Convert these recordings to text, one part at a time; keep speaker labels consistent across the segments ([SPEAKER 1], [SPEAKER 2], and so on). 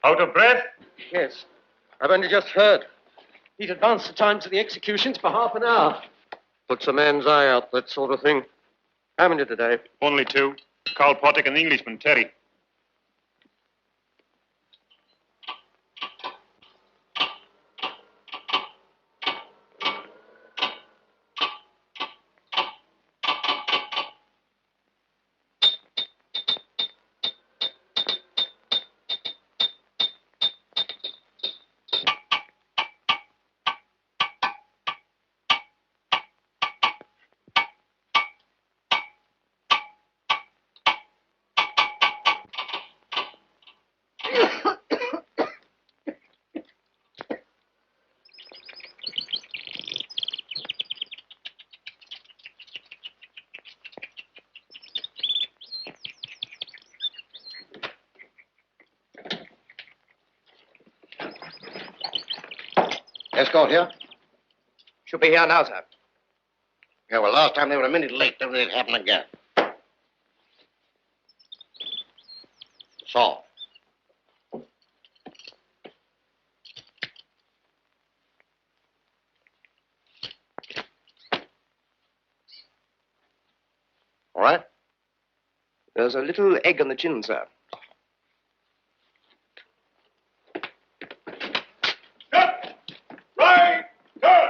[SPEAKER 1] Out of breath?
[SPEAKER 2] Yes. I've only just heard. He'd advanced the time to the executions by half an hour. Puts a man's eye out, that sort of thing. How many today?
[SPEAKER 1] Only two. Carl Pottick and the Englishman, Terry.
[SPEAKER 3] Escort here?
[SPEAKER 2] Should be here now, sir.
[SPEAKER 3] Yeah, well, last time they were a minute late. Never did it happen again. Saul. All right?
[SPEAKER 2] There's a little egg on the chin, sir.
[SPEAKER 1] Right! Good!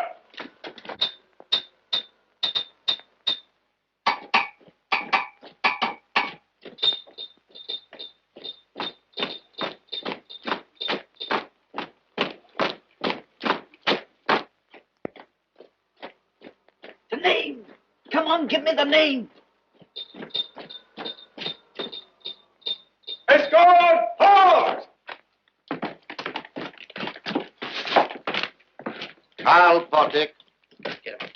[SPEAKER 4] The name! Come on, give me the name!
[SPEAKER 1] Escort! Halt!
[SPEAKER 3] Carl Pottick. Get him.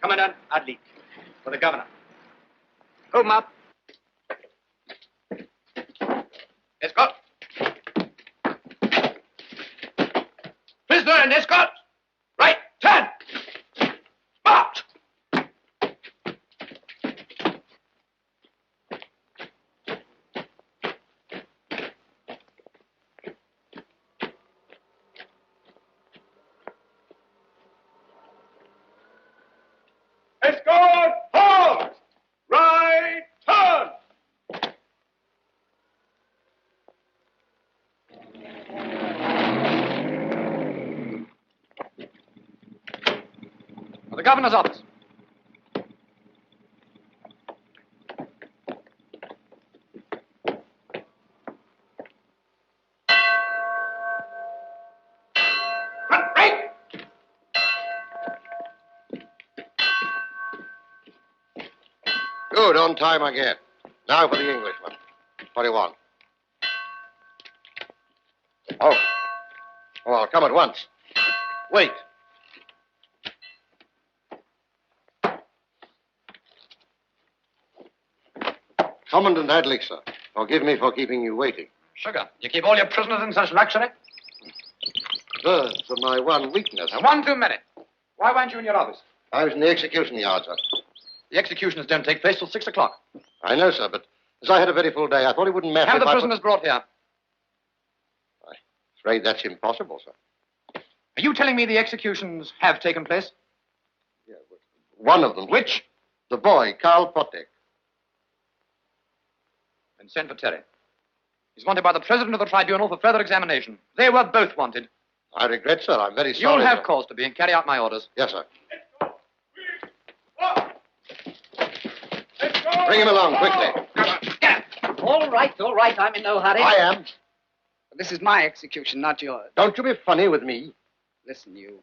[SPEAKER 2] Commandant Adli, for the governor. Hold him up. Escort. Prisoner and escort. Right, turn. March.
[SPEAKER 5] governor's office.
[SPEAKER 3] Good, on time again. Now for the Englishman. What do you want? Oh. Oh, I'll come at once. Wait. Commandant Hadley, sir. Forgive me for keeping you waiting.
[SPEAKER 5] Sugar, you keep all your prisoners in such luxury?
[SPEAKER 3] Birds are my one weakness.
[SPEAKER 5] Now, one too many. Why weren't you in your office?
[SPEAKER 3] I was in the execution yard, sir.
[SPEAKER 5] The executions don't take place till 6 o'clock.
[SPEAKER 3] I know, sir, but as I had a very full day, I thought it wouldn't matter.
[SPEAKER 5] Have
[SPEAKER 3] if
[SPEAKER 5] the
[SPEAKER 3] I
[SPEAKER 5] prisoners brought here.
[SPEAKER 3] I'm afraid that's impossible, sir.
[SPEAKER 5] Are you telling me the executions have taken place?
[SPEAKER 3] Yeah, one of them.
[SPEAKER 5] Which?
[SPEAKER 3] The boy, Karl Potek.
[SPEAKER 5] Then send for Terry. He's wanted by the president of the tribunal for further examination. They were both wanted.
[SPEAKER 3] I regret, sir. I'm very sorry.
[SPEAKER 5] You'll have
[SPEAKER 3] sir.
[SPEAKER 5] cause to be and carry out my orders.
[SPEAKER 3] Yes, sir. Bring him along, quickly.
[SPEAKER 4] Yeah. All right. I'm in no hurry.
[SPEAKER 3] I am.
[SPEAKER 4] This is my execution, not yours.
[SPEAKER 3] Don't you be funny with me.
[SPEAKER 4] Listen, you.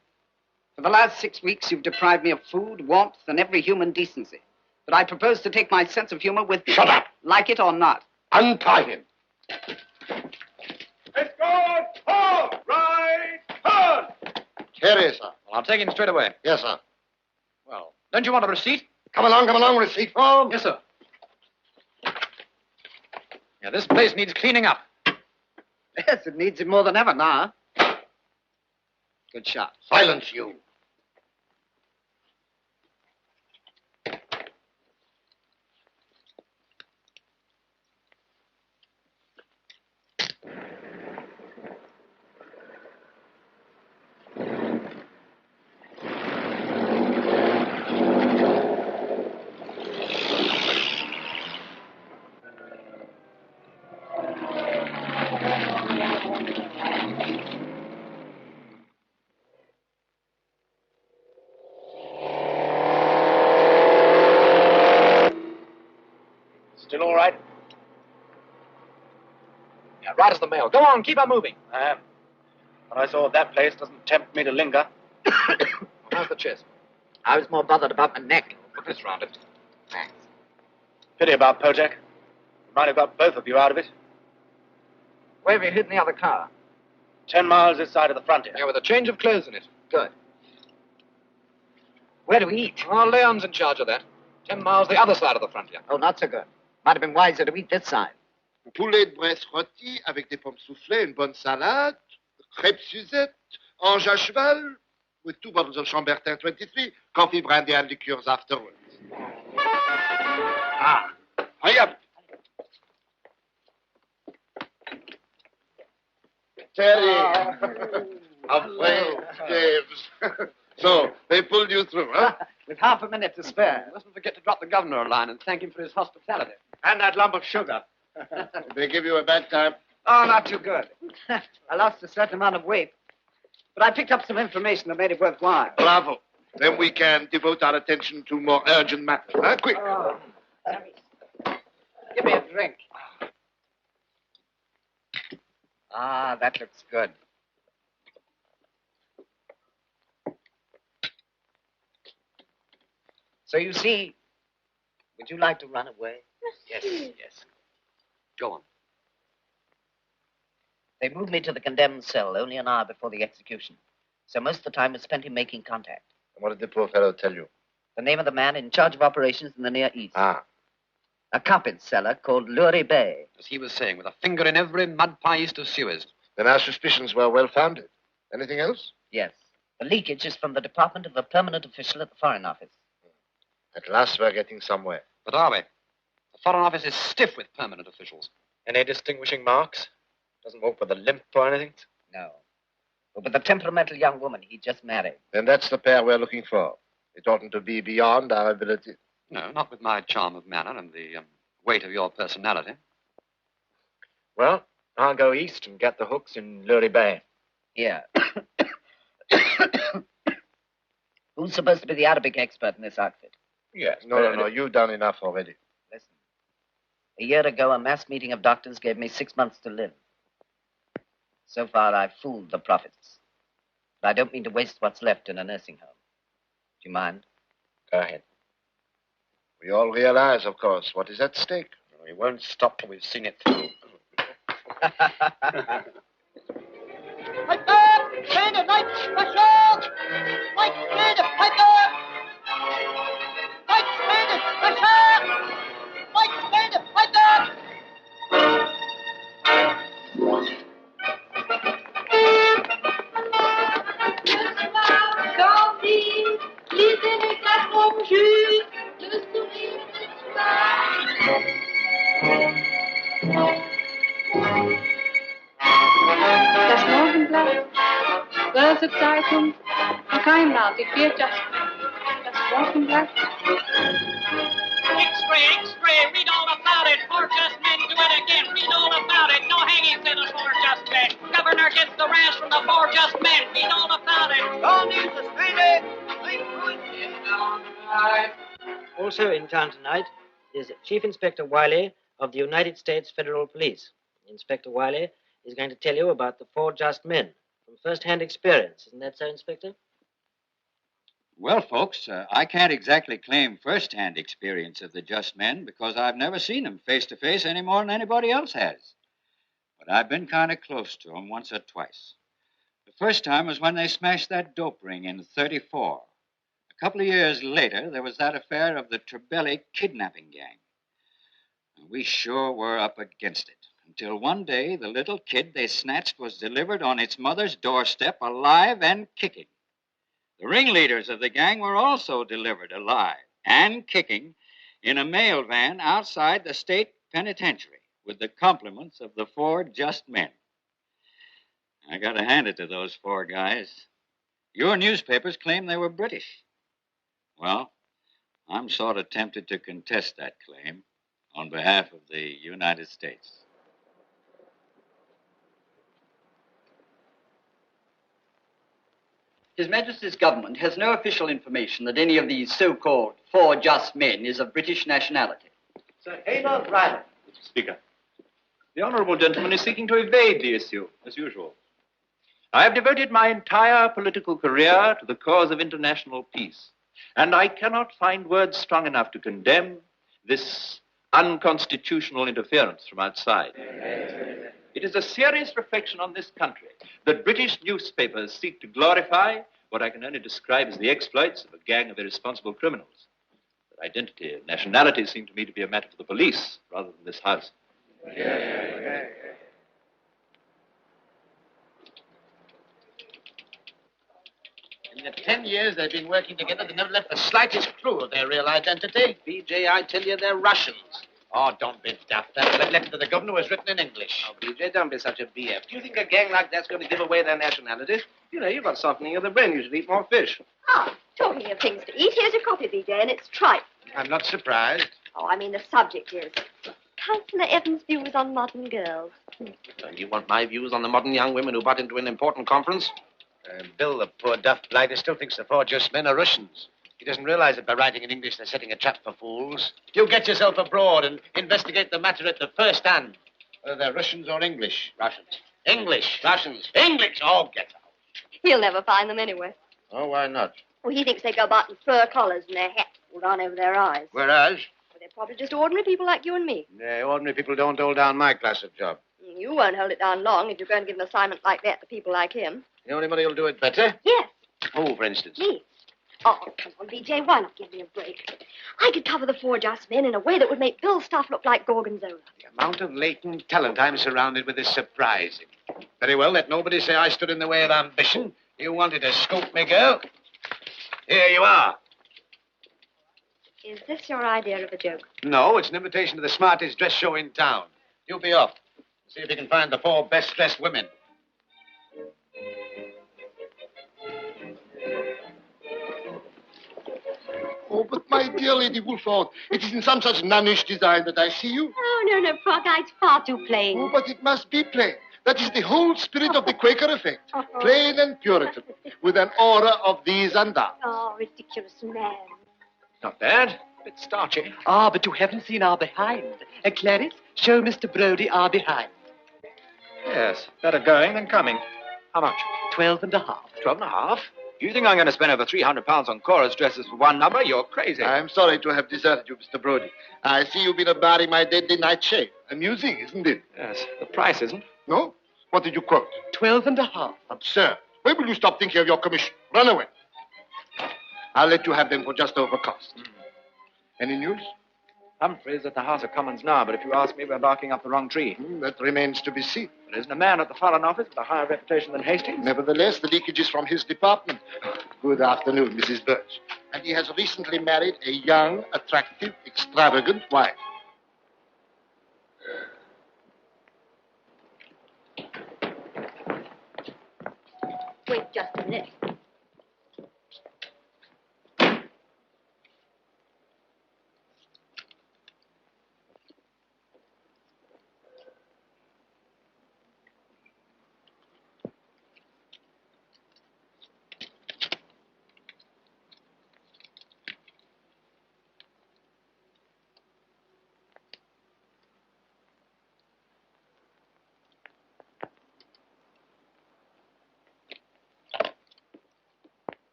[SPEAKER 4] For the last 6 weeks, you've deprived me of food, warmth, and every human decency. But I propose to take my sense of humor with me.
[SPEAKER 3] Shut up.
[SPEAKER 4] Like it or not.
[SPEAKER 3] Untie him.
[SPEAKER 1] Escort! Halt! Right! Turn!
[SPEAKER 3] Terry, sir.
[SPEAKER 5] Well, I'll take him straight away.
[SPEAKER 3] Yes, sir.
[SPEAKER 5] Well, don't you want a receipt?
[SPEAKER 3] Come along, receipt form.
[SPEAKER 5] Yes, sir. Yeah, this place needs cleaning up.
[SPEAKER 4] Yes, it needs it more than ever now. Good shot.
[SPEAKER 3] Silence, you.
[SPEAKER 1] Still all right?
[SPEAKER 5] Yeah, right as the mail. Go on, keep on moving.
[SPEAKER 1] I am. What I saw at that place doesn't tempt me to linger.
[SPEAKER 5] How's the chest?
[SPEAKER 4] I was more bothered about my neck.
[SPEAKER 5] Put this round it.
[SPEAKER 4] Thanks.
[SPEAKER 1] Pity about Potek. Might have got both of you out of it.
[SPEAKER 4] Where have you hidden the other car?
[SPEAKER 1] 10 miles this side of the frontier.
[SPEAKER 5] Yeah, with a change of clothes in it.
[SPEAKER 4] Good. Where do we eat?
[SPEAKER 5] Oh, Leon's in charge of that. 10 miles the other side of the frontier.
[SPEAKER 4] Oh, not so good. Might have been wiser to eat this side.
[SPEAKER 6] Poulet de Bresse rôti avec des pommes soufflées, une bonne salade, crêpes Suzette, ange à cheval, with 2 bottles of Chambertin 23, coffee, brandy, and liqueurs afterwards.
[SPEAKER 4] Ah.
[SPEAKER 6] Hurry up.
[SPEAKER 3] Terry.
[SPEAKER 6] Away, James. So, they pulled you through, huh?
[SPEAKER 4] With half a minute to spare.
[SPEAKER 5] Mustn't forget to drop the governor a line and thank him for his hospitality.
[SPEAKER 2] And that lump of sugar.
[SPEAKER 6] They give you a bad time.
[SPEAKER 4] Oh, not too good. I lost a certain amount of weight. But I picked up some information that made it worthwhile.
[SPEAKER 6] Bravo. Then we can devote our attention to more urgent matters, huh? Quick.
[SPEAKER 4] Oh. Give me a drink. Ah, that looks good. So you see, would you like to run away?
[SPEAKER 5] Yes. Go on.
[SPEAKER 4] They moved me to the condemned cell only an hour before the execution. So most of the time was spent in making contact.
[SPEAKER 6] And what did the poor fellow tell you?
[SPEAKER 4] The name of the man in charge of operations in the Near East.
[SPEAKER 6] Ah.
[SPEAKER 4] A carpet seller called Lurie Bay.
[SPEAKER 5] As he was saying, with a finger in every mud pie east of Suez.
[SPEAKER 6] Then our suspicions were well founded. Anything else?
[SPEAKER 4] Yes. The leakage is from the department of a permanent official at the Foreign Office.
[SPEAKER 6] At last we're getting somewhere.
[SPEAKER 5] But are we? The Foreign Office is stiff with permanent officials.
[SPEAKER 2] Any distinguishing marks? Doesn't walk with a limp or anything?
[SPEAKER 4] No. But the temperamental young woman he just married.
[SPEAKER 6] Then that's the pair we're looking for. It oughtn't to be beyond our ability.
[SPEAKER 5] No, not with my charm of manner and the weight of your personality.
[SPEAKER 2] Well, I'll go east and get the hooks in Lurie Bay.
[SPEAKER 4] Here. Who's supposed to be the Arabic expert in this outfit?
[SPEAKER 1] Yes.
[SPEAKER 6] No. You've done enough already.
[SPEAKER 4] Listen. A year ago, a mass meeting of doctors gave me 6 months to live. So far, I've fooled the prophets. But I don't mean to waste what's left in a nursing home. Do you mind?
[SPEAKER 1] Go ahead.
[SPEAKER 6] We all realize, of course, what is at stake.
[SPEAKER 1] We won't stop till we've seen it through.
[SPEAKER 7] Das Morgenblatt, Börsezeitung, Geheimrat, die Viertjahrsblatt, das Wochenblatt.
[SPEAKER 8] X-ray, read all about it. Four just men do it again. Read all about it. No hangings in the four just men. Governor gets the rash from the four just men. Read all about it. All news is
[SPEAKER 9] Also in town tonight is Chief Inspector Wiley of the United States Federal Police. Inspector Wiley is going to tell you about the four just men from first-hand experience. Isn't that so, Inspector?
[SPEAKER 10] Well, folks, I can't exactly claim first-hand experience of the just men because I've never seen them face-to-face any more than anybody else has. But I've been kind of close to them once or twice. The first time was when they smashed that dope ring in '34. A couple of years later, there was that affair of the Trebelli kidnapping gang. And we sure were up against it, until one day the little kid they snatched was delivered on its mother's doorstep alive and kicking. The ringleaders of the gang were also delivered alive and kicking in a mail van outside the state penitentiary with the compliments of the four just men. I got to hand it to those four guys. Your newspapers claim they were British. Well, I'm sort of tempted to contest that claim on behalf of the United States.
[SPEAKER 11] His Majesty's government has no official information that any of these so-called four just men is of British nationality.
[SPEAKER 12] Sir Haynard Ryland. Mr. Speaker, the honourable gentleman is seeking to evade the issue, as usual. I have devoted my entire political career to the cause of international peace, and I cannot find words strong enough to condemn this unconstitutional interference from outside. It is a serious reflection on this country that British newspapers seek to glorify what I can only describe as the exploits of a gang of irresponsible criminals. Their identity and nationality seem to me to be a matter for the police rather than this House.
[SPEAKER 1] In the 10 years they've been working together, they never left the slightest clue of their real identity. BJ, I tell you, they're Russians. Oh, don't be daft. That letter to the governor was written in English.
[SPEAKER 13] Oh, BJ, don't be such a BF. Do you think a gang like that's going to give away their nationality? You know, you've got softening of the brain. You should eat more fish.
[SPEAKER 14] Ah, talking of things to eat, here's your coffee, BJ, and it's tripe.
[SPEAKER 1] I'm not surprised.
[SPEAKER 14] Oh, I mean the subject is. Councillor Evans' views on modern girls.
[SPEAKER 13] You want my views on the modern young women who butt into an important conference?
[SPEAKER 1] Bill, the poor daft blighter, still thinks the four just men are Russians. He doesn't realize that by writing in English, they're setting a trap for fools. You get yourself abroad and investigate the matter at the first hand. Whether they're Russians or English.
[SPEAKER 13] Russians.
[SPEAKER 1] English.
[SPEAKER 13] Russians.
[SPEAKER 1] English. Oh, get out.
[SPEAKER 14] He'll never find them anyway.
[SPEAKER 1] Oh, why not?
[SPEAKER 14] Well, he thinks they go about in fur collars and their hats pulled down over their eyes.
[SPEAKER 1] Whereas?
[SPEAKER 14] Well, they're probably just ordinary people like you and me.
[SPEAKER 1] Yeah, ordinary people don't hold down my class of job.
[SPEAKER 14] You won't hold it down long if you're going to give an assignment like that to people like him.
[SPEAKER 1] You know anybody who'll do it better?
[SPEAKER 14] Yes,
[SPEAKER 1] Who, for instance?
[SPEAKER 14] me. Oh, come on, BJ, why not give me a break? I could cover the four just men in a way that would make Bill's stuff look like Gorgonzola.
[SPEAKER 1] The amount of latent talent I'm surrounded with is surprising. Very well, let nobody say I stood in the way of ambition. You wanted to scoop me, girl. Here you are.
[SPEAKER 14] Is this your idea of a joke?
[SPEAKER 1] No, it's an invitation to the smartest dress show in town. You be off. See if you can find the four best-dressed women.
[SPEAKER 6] Oh, but my dear Lady Wolford, it is in some such nunnish design that I see you.
[SPEAKER 14] Oh, no, Prock, it's far too plain.
[SPEAKER 6] Oh, but it must be plain. That is the whole spirit of the Quaker effect. Plain and Puritan, with an aura of these and that.
[SPEAKER 14] Oh, ridiculous man.
[SPEAKER 12] Not bad. A bit starchy.
[SPEAKER 15] Ah, but you haven't seen our behind. Clarice, show Mr. Brody our behind.
[SPEAKER 12] Yes, better going than coming. How much?
[SPEAKER 15] 12 and a half.
[SPEAKER 12] 12 and a half? You think I'm going to spend over £300 on chorus dresses for one number? You're crazy.
[SPEAKER 6] I'm sorry to have deserted you, Mr. Brody. I see you've been admiring my deadly nightshade. Amusing, isn't it?
[SPEAKER 12] Yes, the price isn't.
[SPEAKER 6] No? What did you quote?
[SPEAKER 15] 12 and a half.
[SPEAKER 6] Absurd. When will you stop thinking of your commission? Run away. I'll let you have them for just over cost. Any news?
[SPEAKER 12] Humphrey's at the House of Commons now, but if you ask me, we're barking up the wrong tree.
[SPEAKER 6] That remains to be seen.
[SPEAKER 12] There isn't a man at the Foreign Office with a higher reputation than Hastings.
[SPEAKER 6] Nevertheless, the leakage is from his department. Good afternoon, Mrs. Birch. And he has recently married a young, attractive, extravagant wife.
[SPEAKER 14] Wait just a minute.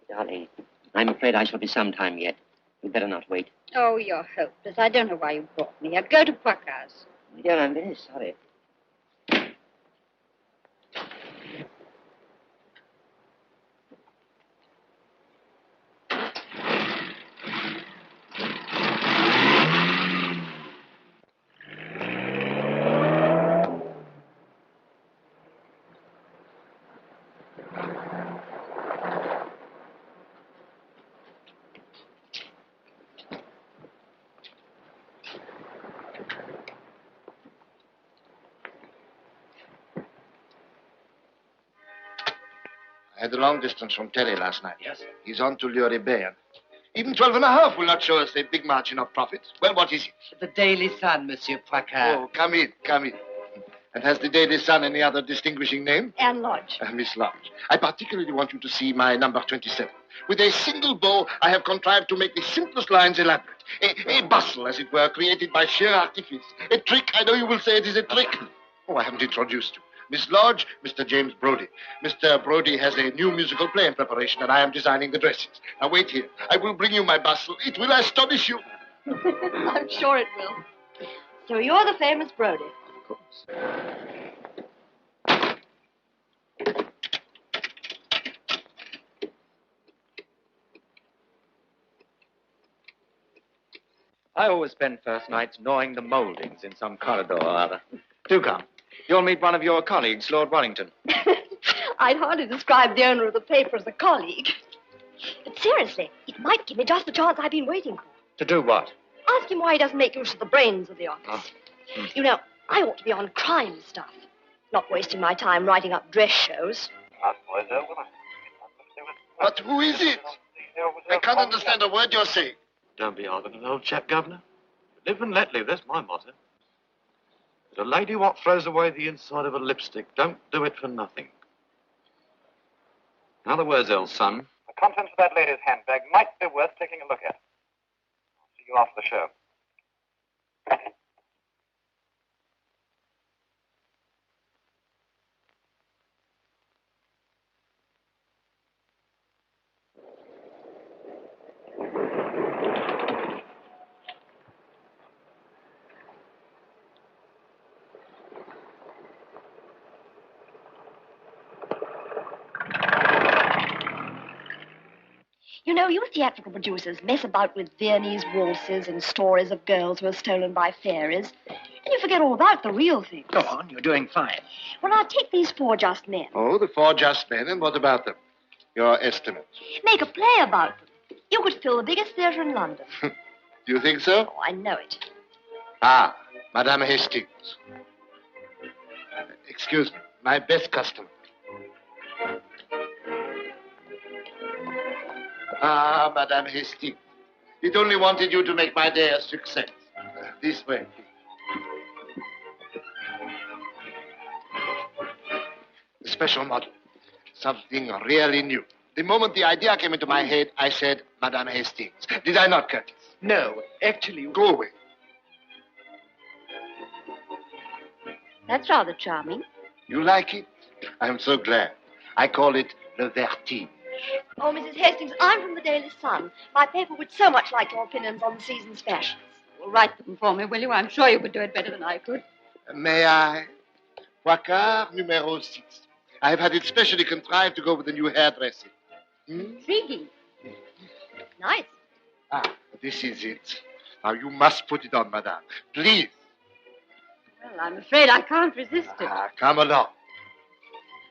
[SPEAKER 16] Darling, I'm afraid I shall be some time yet. You'd better not wait.
[SPEAKER 14] Oh, you're hopeless. I don't know why you brought me here. Go to Poicar's.
[SPEAKER 16] My dear, I'm very sorry.
[SPEAKER 6] I had a long distance from Terry last night. Yes? He's on to Lurie Bay. Even 12 and a half will not show us a big margin of profit. Well, what is it?
[SPEAKER 15] The Daily Sun, Monsieur Poicard.
[SPEAKER 6] Oh, come in, come in. And has the Daily Sun any other distinguishing name?
[SPEAKER 14] Anne Lodge.
[SPEAKER 6] Miss Lodge, I particularly want you to see my number 27. With a single bow, I have contrived to make the simplest lines elaborate. A bustle, as it were, created by sheer artifice. A trick, I know you will say it is a trick. Oh, I haven't introduced you. Miss Lodge, Mr. James Brody. Mr. Brody has a new musical play in preparation, and I am designing the dresses. Now, wait here. I will bring you my bustle. It will astonish you.
[SPEAKER 14] I'm sure it will. So you're the famous Brody.
[SPEAKER 6] Of course.
[SPEAKER 12] I always spend first nights gnawing the mouldings in some corridor or other. Do come. You'll meet one of your colleagues, Lord Wellington.
[SPEAKER 14] I'd hardly describe the owner of the paper as a colleague. But seriously, it might give me just the chance I've been waiting for.
[SPEAKER 12] To do what?
[SPEAKER 14] Ask him why he doesn't make use of the brains of the office. You know, I ought to be on crime stuff, not wasting my time writing up dress shows.
[SPEAKER 6] But who is it? I can't understand a word you're saying.
[SPEAKER 17] Don't be arguing, old chap, Governor. Live and let live, that's my motto. But a lady what throws away the inside of a lipstick don't do it for nothing. In other words, old son.
[SPEAKER 5] The contents of that lady's handbag might be worth taking a look at. I'll see you after the show.
[SPEAKER 14] You know, you theatrical producers mess about with Viennese waltzes and stories of girls who are stolen by fairies, and you forget all about the real thing.
[SPEAKER 1] Go on, you're doing fine.
[SPEAKER 14] Well, now, take these four just men.
[SPEAKER 6] Oh, the four just men, and what about them? Your estimate.
[SPEAKER 14] Make a play about them. You could fill the biggest theater in London.
[SPEAKER 6] Do you think so?
[SPEAKER 14] Oh, I know it.
[SPEAKER 6] Ah, Madame Hastings. Excuse me, my best customer. Ah, Madame Hastings. It only wanted you to make my day a success. This way. special model. Something really new. The moment the idea came into my head, I said, Madame Hastings. Did I not, Curtis?
[SPEAKER 13] No, actually...
[SPEAKER 6] Go away.
[SPEAKER 14] That's rather charming.
[SPEAKER 6] You like it? I'm so glad. I call it the vertige.
[SPEAKER 14] Oh, Mrs. Hastings, I'm from the Daily Sun. My paper would so much like your opinions on the season's fashions.
[SPEAKER 7] Well, write them for me, will you? I'm sure you could do it better than I could.
[SPEAKER 6] May I? Placard numero 6. I have had it specially contrived to go with the new hairdressing.
[SPEAKER 14] Intriguing. Nice.
[SPEAKER 6] Ah, this is it. Now you must put it on, madame. Please.
[SPEAKER 7] Well, I'm afraid I can't resist it.
[SPEAKER 6] Ah, come along.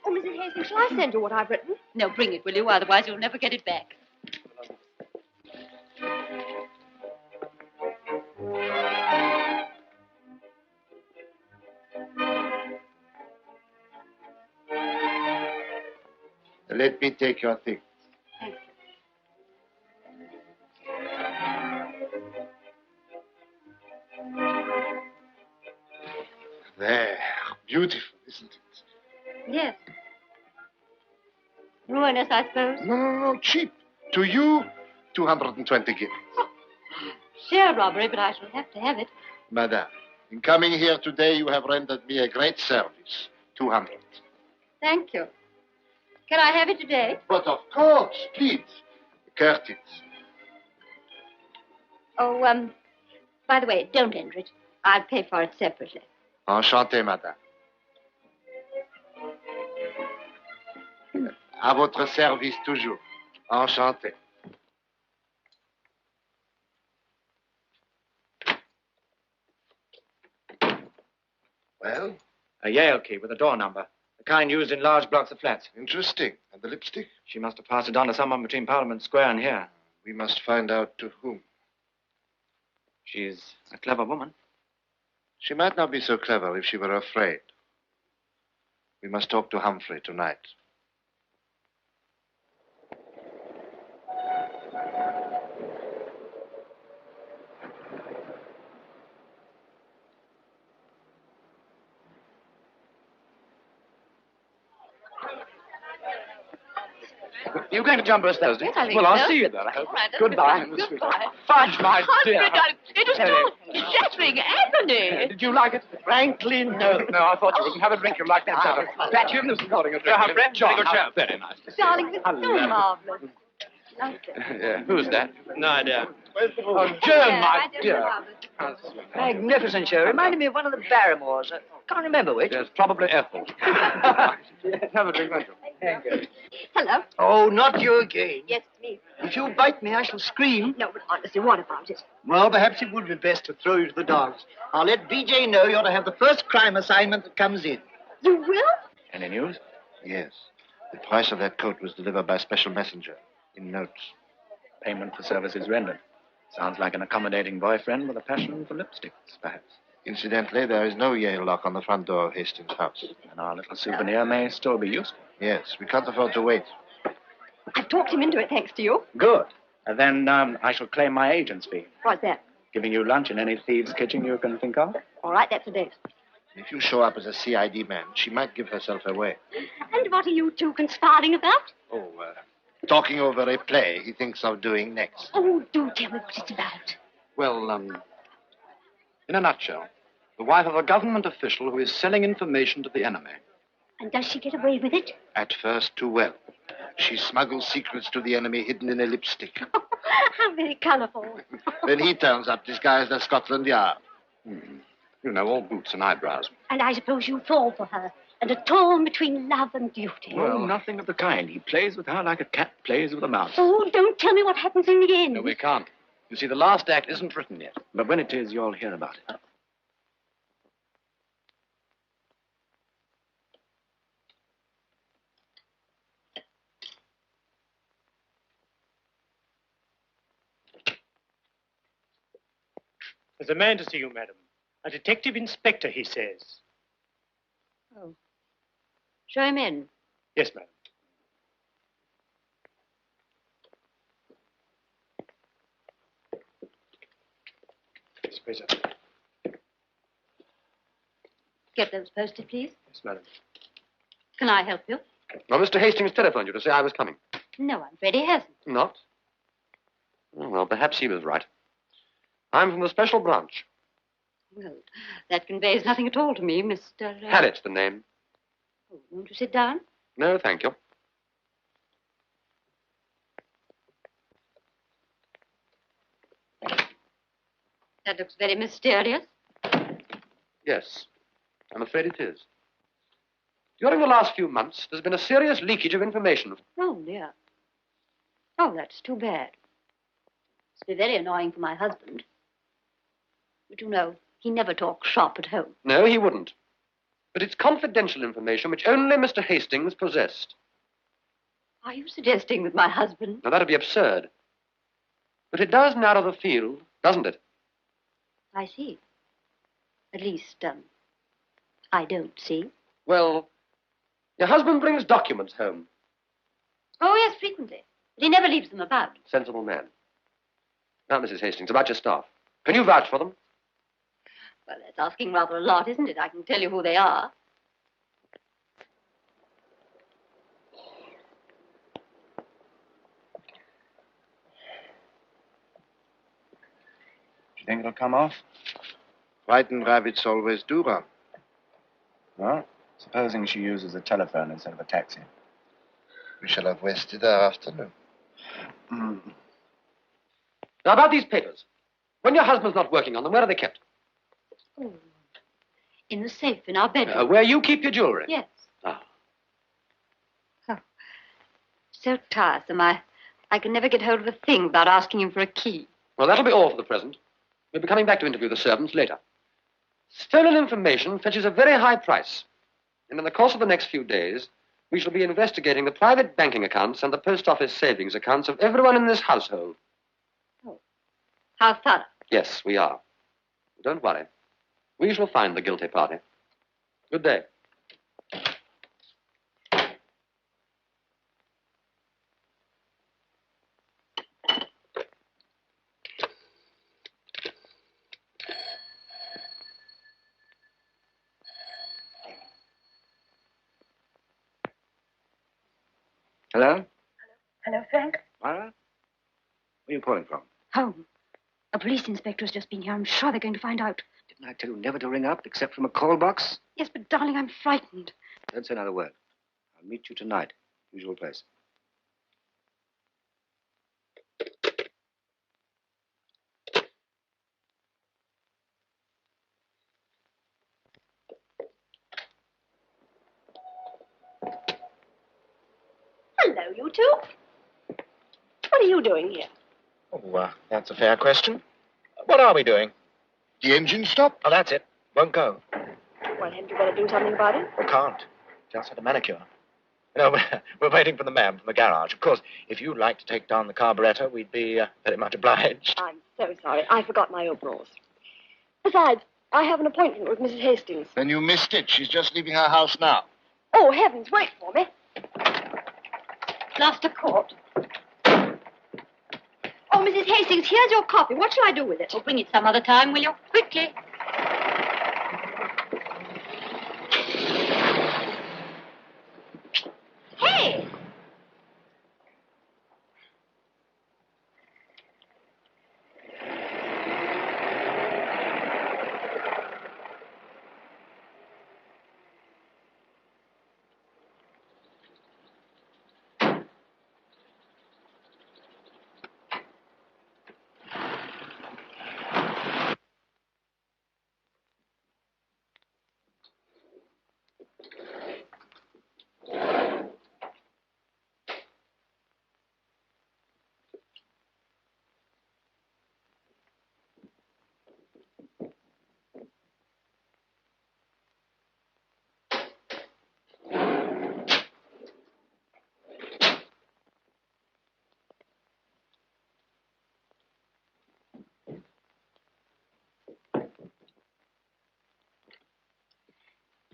[SPEAKER 14] Oh, Mrs. Hastings, shall I send you what I've written?
[SPEAKER 7] No, bring it, will you? Otherwise you'll never get it back.
[SPEAKER 6] Let me take your things.
[SPEAKER 7] Thank
[SPEAKER 6] There. Beautiful, isn't it?
[SPEAKER 7] Yes. Ruinous, I suppose.
[SPEAKER 6] No, cheap. To you, 220 guineas.
[SPEAKER 7] Sheer robbery, but I shall have to have it.
[SPEAKER 6] Madame, in coming here today, you have rendered me a great service. 200.
[SPEAKER 7] Thank you. Can I have it today?
[SPEAKER 6] But of course, please. Curtis.
[SPEAKER 7] Oh, by the way, don't enter it. I'll pay for it separately.
[SPEAKER 6] Enchanté, madame. À votre service toujours. Enchanté. Well?
[SPEAKER 9] A Yale key with a door number. The kind used in large blocks of flats.
[SPEAKER 6] Interesting. And the lipstick?
[SPEAKER 9] She must have passed it on to someone between Parliament Square and here.
[SPEAKER 6] We must find out to whom.
[SPEAKER 9] She's a clever woman.
[SPEAKER 6] She might not be so clever if she were afraid. We must talk to Humphrey tonight.
[SPEAKER 5] You're going to jump us Thursday?
[SPEAKER 7] Yes, I think
[SPEAKER 5] Well, I'll
[SPEAKER 7] so.
[SPEAKER 5] see you there. I hope.
[SPEAKER 7] All right,
[SPEAKER 5] Goodbye.
[SPEAKER 7] Goodbye.
[SPEAKER 5] Fudge, my dear.
[SPEAKER 7] It is so shattering agony.
[SPEAKER 5] Did you like it?
[SPEAKER 13] Frankly, no.
[SPEAKER 5] No, I thought you wouldn't have a drink. You'd like that sort of vacuum. Holding a drink. Humphrey,
[SPEAKER 12] John,
[SPEAKER 5] good
[SPEAKER 12] how
[SPEAKER 5] job.
[SPEAKER 12] very nice.
[SPEAKER 7] Darling, it's so marvelous.
[SPEAKER 5] Yeah. Who's that?
[SPEAKER 9] No idea.
[SPEAKER 5] Oh, Joan, my
[SPEAKER 7] I
[SPEAKER 5] dear.
[SPEAKER 4] Magnificent show. Reminded me of one of the Barrymores. Can't remember which.
[SPEAKER 5] Yes, probably Ethel. Have a drink, won't you?
[SPEAKER 7] Hello.
[SPEAKER 13] Oh, not you again.
[SPEAKER 7] Yes, it's me.
[SPEAKER 13] If you bite me, I shall scream.
[SPEAKER 7] No, but honestly, what about it?
[SPEAKER 13] Well, perhaps it would be best to throw you to the dogs. I'll let BJ know you're to have the first crime assignment that comes in.
[SPEAKER 7] You will?
[SPEAKER 5] Any news?
[SPEAKER 6] Yes. The price of that coat was delivered by special messenger. In notes.
[SPEAKER 5] Payment for services rendered. Sounds like an accommodating boyfriend with a passion for lipsticks, perhaps.
[SPEAKER 6] Incidentally, there is no Yale lock on the front door of Hastings' house.
[SPEAKER 5] And our little souvenir may still be useful.
[SPEAKER 6] Yes, we can't afford to wait.
[SPEAKER 7] I've talked him into it, thanks to you.
[SPEAKER 5] Good. And then I shall claim my agent's fee.
[SPEAKER 7] What's that?
[SPEAKER 5] Giving you lunch in any thieves' kitchen you can think of.
[SPEAKER 7] All right, that's a date.
[SPEAKER 6] If you show up as a CID man, she might give herself away.
[SPEAKER 7] And what are you two conspiring about?
[SPEAKER 6] Oh, talking over a play he thinks of doing next.
[SPEAKER 7] Oh, do tell me what it's about.
[SPEAKER 5] Well, in a nutshell, the wife of a government official who is selling information to the enemy.
[SPEAKER 7] And does she get away with it?
[SPEAKER 6] At first, too well. She smuggles secrets to the enemy hidden in a lipstick.
[SPEAKER 7] How very colourful.
[SPEAKER 6] Then he turns up disguised as Scotland Yard.
[SPEAKER 5] You know, all boots and eyebrows.
[SPEAKER 7] And I suppose you fall for her and are torn between love and duty.
[SPEAKER 5] Well, nothing of the kind. He plays with her like a cat plays with a mouse.
[SPEAKER 7] Oh, don't tell me what happens in the end.
[SPEAKER 5] No, we can't. You see, the last act isn't written yet. But when it is, you'll hear about it.
[SPEAKER 18] There's a man to see you, madam. A detective inspector, he says.
[SPEAKER 7] Oh. Show him in.
[SPEAKER 18] Yes, madam. Yes, please, sir.
[SPEAKER 7] Get those posted, please.
[SPEAKER 18] Yes, madam.
[SPEAKER 7] Can I help you?
[SPEAKER 5] Well, Mr. Hastings telephoned you to say I was coming.
[SPEAKER 7] No, I'm afraid he hasn't.
[SPEAKER 5] Not? Oh, well, perhaps he was right. I'm from the special branch.
[SPEAKER 7] Well, that conveys nothing at all to me, Mr.
[SPEAKER 5] Harriet's the name.
[SPEAKER 7] Oh, won't you sit down?
[SPEAKER 5] No, thank you.
[SPEAKER 7] That looks very mysterious.
[SPEAKER 5] Yes, I'm afraid it is. During the last few months, there's been a serious leakage of information.
[SPEAKER 7] Oh, dear. Oh, that's too bad. Must be very annoying for my husband. But you know, he never talks shop at home.
[SPEAKER 5] No, he wouldn't. But it's confidential information which only Mr. Hastings possessed.
[SPEAKER 7] Are you suggesting that my husband...
[SPEAKER 5] Now, that'd be absurd. But it does narrow the field, doesn't it?
[SPEAKER 7] I see. At least, I don't see.
[SPEAKER 5] Well, your husband brings documents home.
[SPEAKER 7] Oh, yes, frequently. But he never leaves them about.
[SPEAKER 5] Sensible man. Now, Mrs. Hastings, about your staff. Can you vouch for them?
[SPEAKER 7] Well, that's asking rather a lot, isn't it? I can tell you who they are.
[SPEAKER 12] Do you think it'll come off?
[SPEAKER 6] Frightened rabbits always do run.
[SPEAKER 12] Well, supposing she uses a telephone instead of a taxi.
[SPEAKER 6] We shall have wasted our afternoon.
[SPEAKER 5] Now, about these papers. When your husband's not working on them, where are they kept?
[SPEAKER 7] Oh, in the safe in our bedroom.
[SPEAKER 5] Where you keep your jewelry?
[SPEAKER 7] Yes.
[SPEAKER 5] Ah.
[SPEAKER 7] Oh, so tiresome. I can never get hold of a thing without asking him for a key.
[SPEAKER 5] Well, that'll be all for the present. We'll be coming back to interview the servants later. Stolen information fetches a very high price. And in the course of the next few days, we shall be investigating the private banking accounts and the post office savings accounts of everyone in this household.
[SPEAKER 7] Oh, how thorough.
[SPEAKER 5] Yes, we are. Don't worry. We shall find the guilty party. Good day.
[SPEAKER 13] Hello?
[SPEAKER 14] Hello, Frank.
[SPEAKER 13] Myra? Where are you calling from?
[SPEAKER 14] Home. A police inspector has just been here. I'm sure they're going to find out.
[SPEAKER 13] Didn't I tell you never to ring up except from a call box?
[SPEAKER 14] Yes, but darling, I'm frightened.
[SPEAKER 13] Don't say another word. I'll meet you tonight. Usual place.
[SPEAKER 19] Hello, you two. What are you doing here?
[SPEAKER 20] Oh, that's a fair question. What are we doing?
[SPEAKER 6] The engine stopped.
[SPEAKER 20] Oh, that's it. Won't go.
[SPEAKER 19] Well, hadn't you better do something about it?
[SPEAKER 20] We can't. Just had a manicure. No, we're waiting for the man from the garage. Of course, if you'd like to take down the carburetor, we'd be very much obliged.
[SPEAKER 19] I'm so sorry. I forgot my overalls. Besides, I have an appointment with Mrs. Hastings.
[SPEAKER 6] Then you missed it. She's just leaving her house now.
[SPEAKER 19] Oh, heavens, wait for me.
[SPEAKER 7] Gloucester Court.
[SPEAKER 14] Oh, Mrs. Hastings, here's your copy. What shall I do with it?
[SPEAKER 7] Oh, bring it some other time, will you? Quickly.
[SPEAKER 14] Hey!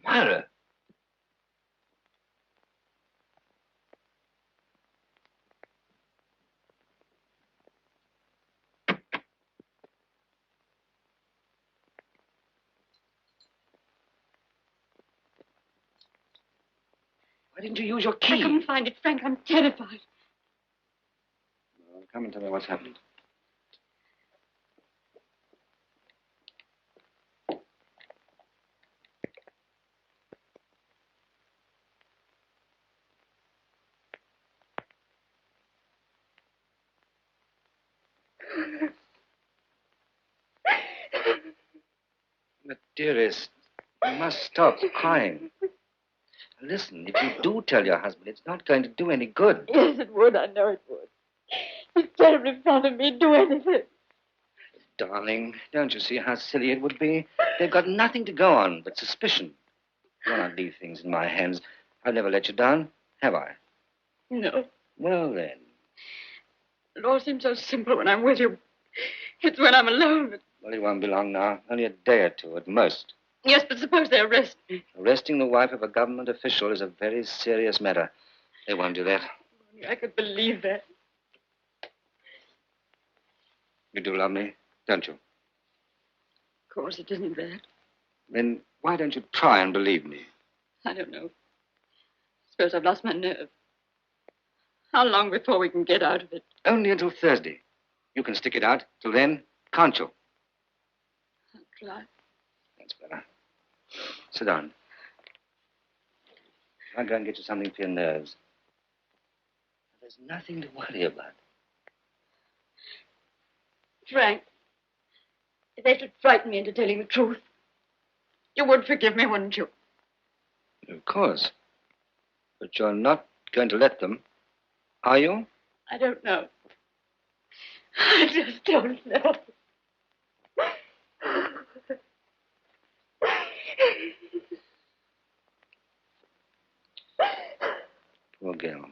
[SPEAKER 20] Myra.
[SPEAKER 13] Why didn't you use your
[SPEAKER 21] I
[SPEAKER 13] key?
[SPEAKER 21] couldn't find it, Frank. I'm terrified.
[SPEAKER 13] Come and tell me what's happened. But dearest, you must stop crying. Listen, if you do tell your husband, it's not going to do any good.
[SPEAKER 21] Yes, it would. I know it would. He's terribly fond of me. Do anything.
[SPEAKER 13] Darling, don't you see how silly it would be? They've got nothing to go on but suspicion. Why not leave things in my hands? I've never let you down, have I?
[SPEAKER 21] No.
[SPEAKER 13] Well, then.
[SPEAKER 21] It all seems so simple when I'm with you. It's when I'm alone that...
[SPEAKER 13] Well, it won't be long now. Only a day or two at most.
[SPEAKER 21] Yes, but suppose they arrest me.
[SPEAKER 13] Arresting the wife of a government official is a very serious matter. They won't do that.
[SPEAKER 21] I could believe that.
[SPEAKER 13] You do love me, don't you?
[SPEAKER 21] Of course, it isn't that.
[SPEAKER 13] Then why don't you try and believe me?
[SPEAKER 21] I don't know. Suppose I've lost my nerve. How long before we can get out of it?
[SPEAKER 13] Only until Thursday. You can stick it out till then, can't you?
[SPEAKER 21] I'll try.
[SPEAKER 13] That's better. Sit down. I'll go and get you something for your nerves. There's nothing to worry about.
[SPEAKER 21] Frank, if they should frighten me into telling the truth, you would forgive me, wouldn't you?
[SPEAKER 13] Of course. But you're not going to let them, are you?
[SPEAKER 21] I don't know. I just don't know.
[SPEAKER 13] Poor girl.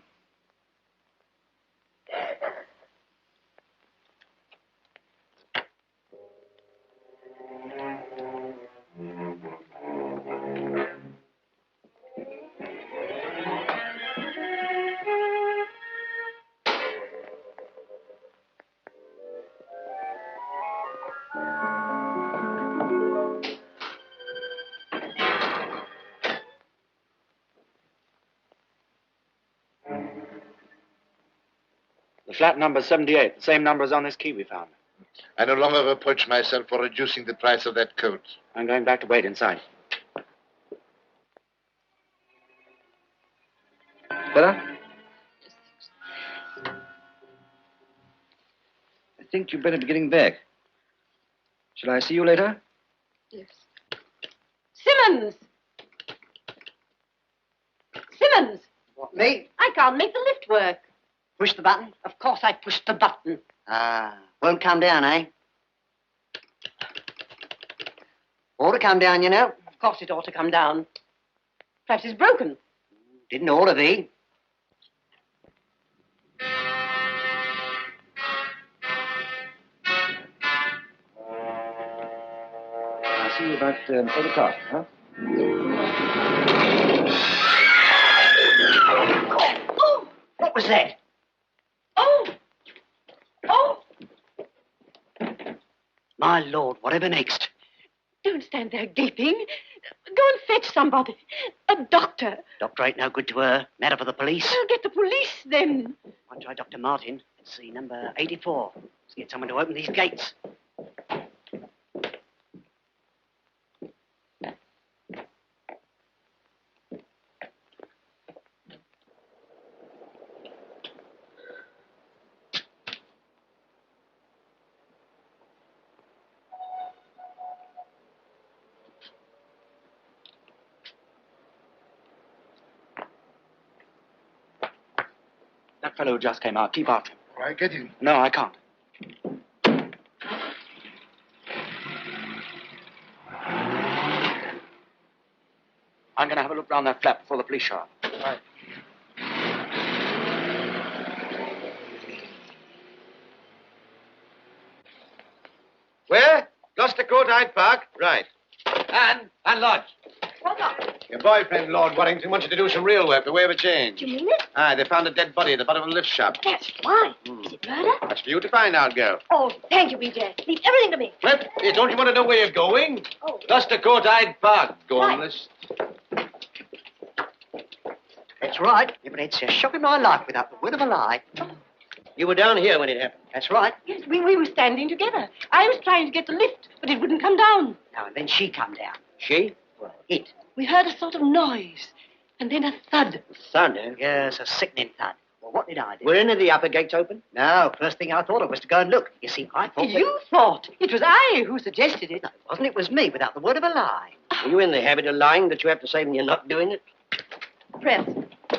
[SPEAKER 13] The flat number 78, the same number as on this key we found.
[SPEAKER 6] I no longer reproach myself for reducing the price of that coat.
[SPEAKER 13] I'm going back to wait inside. Better? I think you'd better be getting back. Shall I see you later?
[SPEAKER 21] Yes. Simmons! Simmons!
[SPEAKER 22] What, me?
[SPEAKER 21] I can't make the lift work.
[SPEAKER 22] Push the button?
[SPEAKER 21] Of course I pushed the button.
[SPEAKER 22] Ah, won't come down, eh? Ought to come down, you know.
[SPEAKER 21] Of course it ought to come down. Perhaps it's broken.
[SPEAKER 22] Didn't ought to be.
[SPEAKER 13] I'll see you about 8 o'clock, huh?
[SPEAKER 22] Oh! What was that?
[SPEAKER 21] Oh! Oh!
[SPEAKER 22] My Lord, whatever next?
[SPEAKER 21] Don't stand there gaping. Go and fetch somebody. A doctor.
[SPEAKER 22] Doctor ain't no good to her. Matter for the police.
[SPEAKER 21] I'll get the police then.
[SPEAKER 22] I'll try Dr. Martin. Let's see, number 84. Let's get someone to open these gates.
[SPEAKER 13] That fellow who just came out. Keep after him.
[SPEAKER 6] Why, get in.
[SPEAKER 13] No, I can't. I'm going to have a look round that flat before the police show up.
[SPEAKER 6] Right.
[SPEAKER 1] Where? Gloucester Court, Hyde Park? Right. And Lodge.
[SPEAKER 14] What's up?
[SPEAKER 1] Your boyfriend, Lord Warrington, wants you to do some real work, the way of a change.
[SPEAKER 14] Do you mean it?
[SPEAKER 1] Aye, they found a dead body at the bottom of the lift shaft.
[SPEAKER 14] That's fine. Is it murder?
[SPEAKER 1] That's for you to find out, girl.
[SPEAKER 14] Oh, thank you, BJ. Leave everything to me.
[SPEAKER 1] Well, don't you want to know where you're going?
[SPEAKER 14] Oh.
[SPEAKER 1] Gloucester Court, Hyde Park. Go
[SPEAKER 14] Right.
[SPEAKER 1] on this.
[SPEAKER 22] That's right. Never had such a shock in my life without the word of a lie.
[SPEAKER 2] You were down here when it happened.
[SPEAKER 22] That's right.
[SPEAKER 21] Yes, we were standing together. I was trying to get the lift, but it wouldn't come down.
[SPEAKER 22] Now and then she come down.
[SPEAKER 2] She?
[SPEAKER 22] Well, it.
[SPEAKER 21] We heard a sort of noise, and then a thud.
[SPEAKER 2] Thud, eh?
[SPEAKER 22] Yes, a sickening thud. Well, what did I do?
[SPEAKER 2] Were any of the upper gates open?
[SPEAKER 22] No, first thing I thought of was to go and look. You see, I thought...
[SPEAKER 21] You thought. It was I who suggested it.
[SPEAKER 22] No, it wasn't. It was me, without the word of a lie.
[SPEAKER 2] Are you in the habit of lying that you have to say when you're not doing it?
[SPEAKER 21] Press.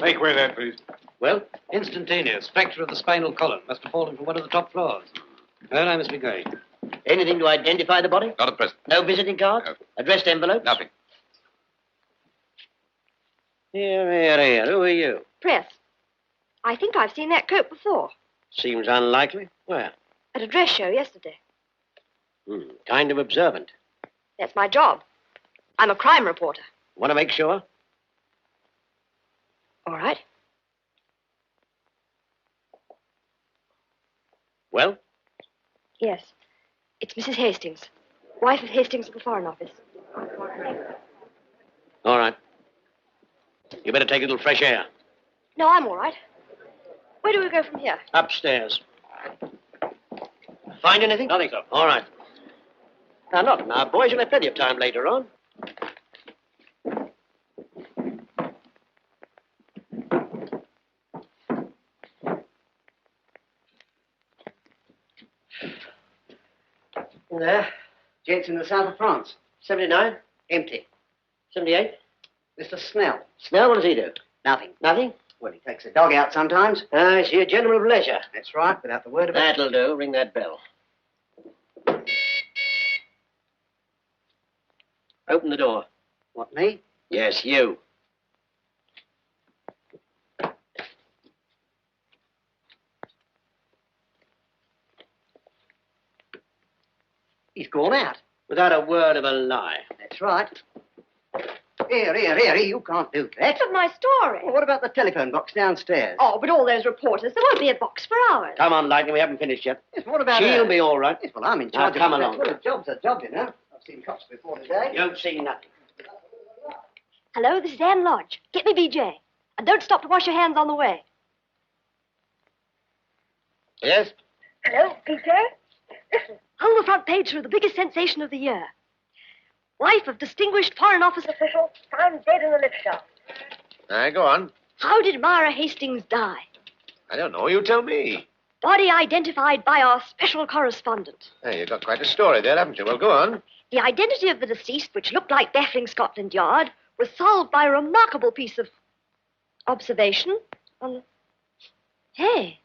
[SPEAKER 3] Make way there, please.
[SPEAKER 2] Well?
[SPEAKER 23] Instantaneous. Fracture of the spinal column. Must have fallen from one of the top floors. Well, I must be going.
[SPEAKER 2] Anything to identify the body?
[SPEAKER 3] Not at present.
[SPEAKER 2] No visiting card?
[SPEAKER 3] No.
[SPEAKER 2] Addressed envelope?
[SPEAKER 3] Nothing.
[SPEAKER 2] Here. Who are you?
[SPEAKER 14] Press. I think I've seen that coat before.
[SPEAKER 2] Seems unlikely. Where?
[SPEAKER 14] At a dress show yesterday.
[SPEAKER 2] Kind of observant.
[SPEAKER 14] That's my job. I'm a crime reporter.
[SPEAKER 2] Want to make sure?
[SPEAKER 14] All right.
[SPEAKER 2] Well?
[SPEAKER 14] Yes. It's Mrs. Hastings. Wife of Hastings of the Foreign Office.
[SPEAKER 2] All right. You better take a little fresh air.
[SPEAKER 14] No, I'm all right. Where do we go from here?
[SPEAKER 2] Upstairs. Find anything?
[SPEAKER 23] Nothing, sir.
[SPEAKER 2] All right. Now, boys, you'll have plenty of time later on.
[SPEAKER 22] There. Gents in the south of France.
[SPEAKER 2] 79?
[SPEAKER 22] Empty.
[SPEAKER 2] 78?
[SPEAKER 22] Mr. Snell.
[SPEAKER 2] Snell, what does he do?
[SPEAKER 22] Nothing.
[SPEAKER 2] Nothing?
[SPEAKER 22] Well, he takes the dog out sometimes.
[SPEAKER 2] I see, a gentleman of leisure.
[SPEAKER 22] That's right, without the word of
[SPEAKER 2] That'll do. Ring that bell. Open the door.
[SPEAKER 22] What, me?
[SPEAKER 2] Yes, you.
[SPEAKER 22] He's gone out.
[SPEAKER 2] Without a word of a lie.
[SPEAKER 22] That's right. Here, you can't do that.
[SPEAKER 14] But my story.
[SPEAKER 22] Well, what about the telephone box downstairs?
[SPEAKER 14] Oh, but all those reporters, there won't be a box for hours.
[SPEAKER 2] Come on, Lightning, we haven't finished yet.
[SPEAKER 22] Yes, what about
[SPEAKER 2] She'll
[SPEAKER 22] her?
[SPEAKER 2] be all right.
[SPEAKER 22] Yes, well, I'm in charge
[SPEAKER 2] Now, come
[SPEAKER 22] of
[SPEAKER 2] along.
[SPEAKER 22] Well, a job's a job, you know. I've seen cops before today.
[SPEAKER 2] You don't see nothing.
[SPEAKER 14] Hello, this is Anne Lodge. Get me BJ. And don't stop to wash your hands on the way.
[SPEAKER 2] Yes?
[SPEAKER 14] Hello, BJ? Listen, hold the front page through the biggest sensation of the year. Wife of distinguished Foreign Office official found dead in the lift shaft.
[SPEAKER 1] Go on.
[SPEAKER 14] How did Myra Hastings die?
[SPEAKER 1] I don't know. You tell me.
[SPEAKER 14] Body identified by our special correspondent.
[SPEAKER 1] Hey, you've got quite a story there, haven't you? Well, go on.
[SPEAKER 14] The identity of the deceased, which looked like baffling Scotland Yard, was solved by a remarkable piece of observation on... Hey.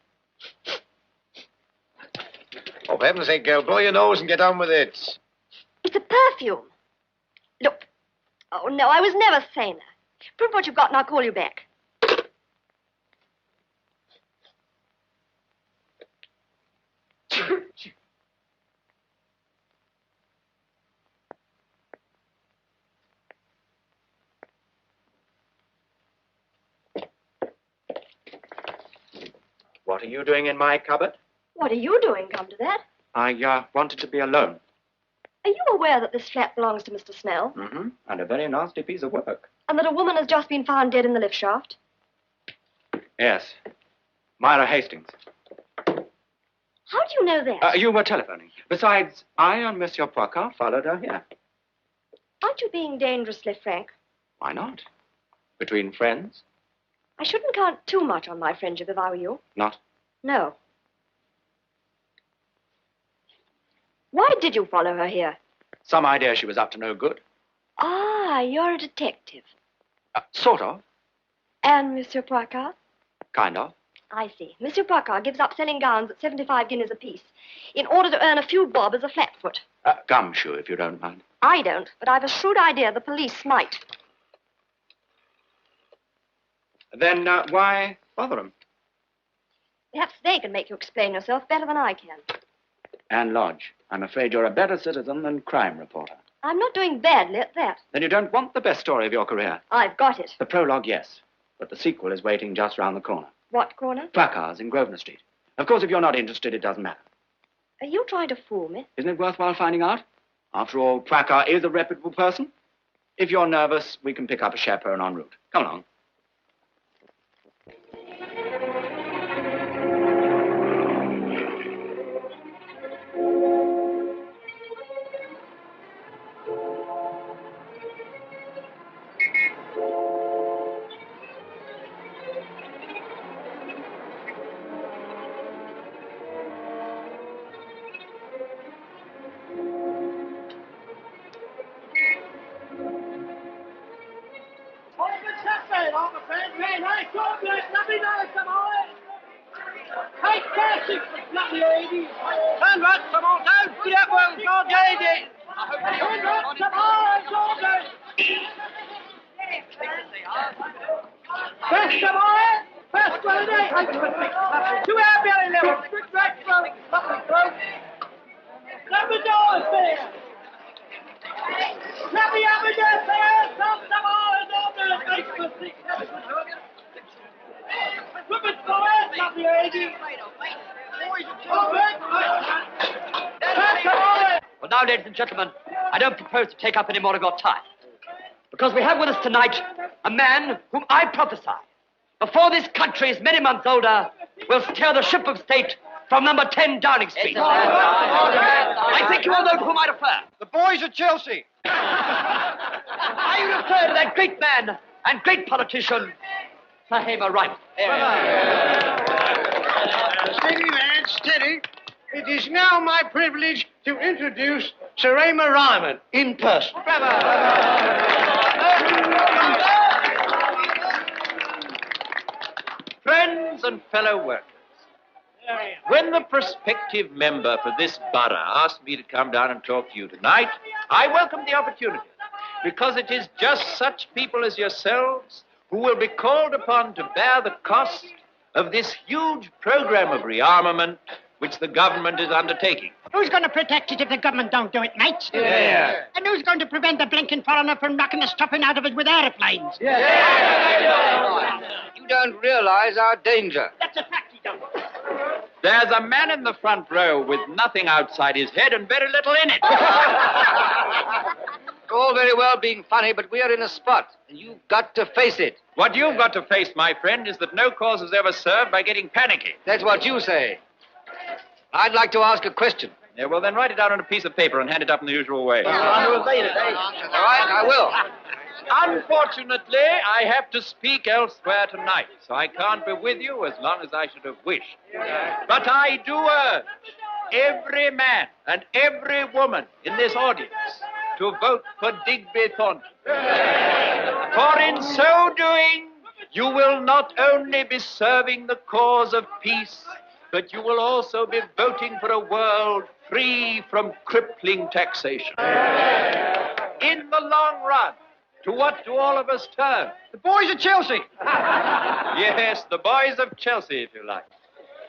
[SPEAKER 1] Oh, for heaven's sake, girl, blow your nose and get on with it.
[SPEAKER 14] It's a perfume. Look. Oh, no, I was never saner. Prove what you've got and I'll call you back.
[SPEAKER 20] What are you doing in my cupboard?
[SPEAKER 14] What are you doing, come to that?
[SPEAKER 20] I wanted to be alone.
[SPEAKER 14] Are you aware that this flat belongs to Mr. Snell?
[SPEAKER 20] Mm-hmm. And a very nasty piece of work.
[SPEAKER 14] And that a woman has just been found dead in the lift shaft?
[SPEAKER 20] Yes. Myra Hastings.
[SPEAKER 14] How do you know that?
[SPEAKER 20] You were telephoning. Besides, I and Monsieur Poicart followed her here.
[SPEAKER 14] Aren't you being dangerously frank?
[SPEAKER 20] Why not? Between friends?
[SPEAKER 14] I shouldn't count too much on my friendship if I were you.
[SPEAKER 20] Not?
[SPEAKER 14] No. Why did you follow her here?
[SPEAKER 20] Some idea she was up to no good.
[SPEAKER 14] Ah, you're a detective.
[SPEAKER 20] Sort of.
[SPEAKER 14] And Monsieur Poicart?
[SPEAKER 20] Kind of.
[SPEAKER 14] I see. Monsieur Poicart gives up selling gowns at 75 guineas apiece in order to earn a few bob as a flatfoot.
[SPEAKER 20] Gumshoe, if you don't mind.
[SPEAKER 14] I don't, but I've a shrewd idea the police might.
[SPEAKER 20] Then why bother him?
[SPEAKER 14] Perhaps they can make you explain yourself better than I can.
[SPEAKER 20] Anne Lodge, I'm afraid you're a better citizen than crime reporter.
[SPEAKER 14] I'm not doing badly at that.
[SPEAKER 20] Then you don't want the best story of your career.
[SPEAKER 14] I've got it.
[SPEAKER 20] The prologue, yes. But the sequel is waiting just round the corner.
[SPEAKER 14] What corner?
[SPEAKER 20] Placards in Grosvenor Street. Of course, if you're not interested, it doesn't matter.
[SPEAKER 14] Are you trying to fool me?
[SPEAKER 20] Isn't it worthwhile finding out? After all, Placar is a reputable person. If you're nervous, we can pick up a chaperone en route. Come along.
[SPEAKER 3] Turn right, come on down. Get up, well, George, lady. Turn right, come on, George. First, come on. First, well, to our belly level. Quick, right, throw. Let the doors there. Let me have a death there. Come on,
[SPEAKER 11] Well, now, ladies and gentlemen, I don't propose to take up any more of your time. Because we have with us tonight a man whom I prophesy, before this country is many months older, will steer the ship of state from number 10 Downing Street. I think you all know to whom I refer.
[SPEAKER 3] The boys at Chelsea.
[SPEAKER 11] I refer to that great man and great politician, Sir Hamer Ryman.
[SPEAKER 3] Steady, man, steady. It is now my privilege to introduce Sir Hamer Ryman in person.
[SPEAKER 12] Friends and fellow workers, when the prospective member for this borough asked me to come down and talk to you tonight, I welcomed the opportunity, because it is just such people as yourselves who will be called upon to bear the cost of this huge program of rearmament which the government is undertaking.
[SPEAKER 21] Who's going to protect it if the government don't do it, mates?
[SPEAKER 12] Yeah.
[SPEAKER 21] And who's going to prevent the blinking foreigner from knocking the stuffing out of it with aeroplanes?
[SPEAKER 13] You don't realize our danger.
[SPEAKER 21] That's a fact, he don't.
[SPEAKER 12] There's a man in the front row with nothing outside his head and very little in it.
[SPEAKER 13] It's all very well being funny, but we are in a spot, and you've got to face it.
[SPEAKER 12] What you've got to face, my friend, is that no cause is ever served by getting panicky.
[SPEAKER 13] That's what you say. I'd like to ask a question.
[SPEAKER 12] Yeah, well, then write it down on a piece of paper and hand it up in the usual way.
[SPEAKER 13] All right, I will.
[SPEAKER 12] Unfortunately, I have to speak elsewhere tonight, so I can't be with you as long as I should have wished. But I do urge every man and every woman in this audience to vote for Digby Thornton. For in so doing, you will not only be serving the cause of peace, but you will also be voting for a world free from crippling taxation. In the long run, to what do all of us turn?
[SPEAKER 3] The boys at Chelsea.
[SPEAKER 12] Yes, the boys of Chelsea, if you like.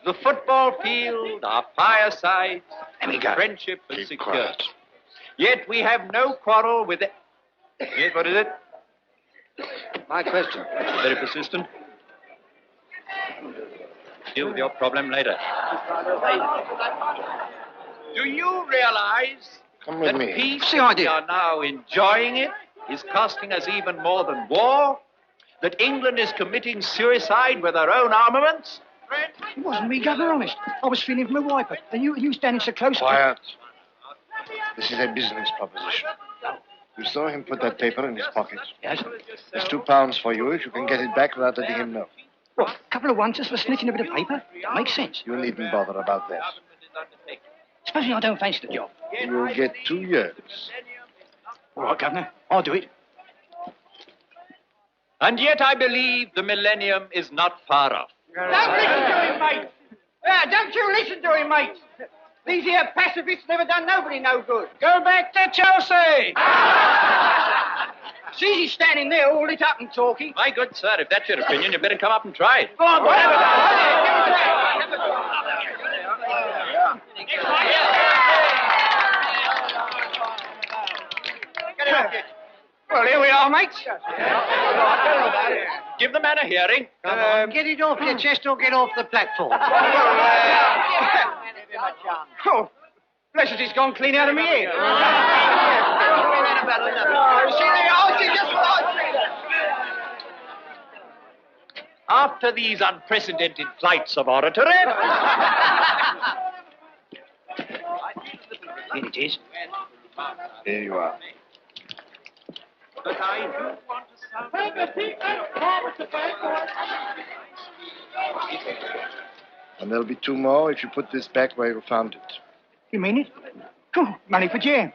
[SPEAKER 12] The football field, our firesides, friendship and security. Yet we have no quarrel with it. Yes, what is it?
[SPEAKER 13] My question.
[SPEAKER 12] Very persistent. Deal with your problem later. Do you realize that peace, as we are now enjoying it, is costing us even more than war? That England is committing suicide with her own armaments?
[SPEAKER 3] It wasn't me, Governor, honest. I was feeling for my wiper, and you standing so close.
[SPEAKER 6] Quiet. This is a business proposition. You saw him put that paper in his pocket.
[SPEAKER 3] Yes.
[SPEAKER 6] There's £2 for you if you can get it back without letting him know.
[SPEAKER 3] What, a couple of ones just for snitching a bit of paper? That makes sense.
[SPEAKER 6] You needn't bother about that.
[SPEAKER 3] Supposing I don't fancy the job.
[SPEAKER 6] You'll get 2 years.
[SPEAKER 3] All right, Governor, I'll do it.
[SPEAKER 12] And yet I believe the millennium is not far off.
[SPEAKER 3] Don't listen to him, mate. Yeah, don't you listen to him, mate. These here pacifists never done nobody no good. Go back to Chelsea. It's easy standing there all lit up and talking.
[SPEAKER 12] My good sir, if that's your opinion, you better come up and try it.
[SPEAKER 3] Go on, well, here we are, mates.
[SPEAKER 12] Give the man a hearing.
[SPEAKER 3] Get it off your chest or get off the platform. Oh, bless it, it's gone clean out of me ear.
[SPEAKER 12] After these unprecedented flights of oratory...
[SPEAKER 3] Here it is.
[SPEAKER 6] Here you are.
[SPEAKER 12] But I do want to
[SPEAKER 6] And there'll be 2 more if you put this back where you found it.
[SPEAKER 3] You mean it? Oh, money for jam.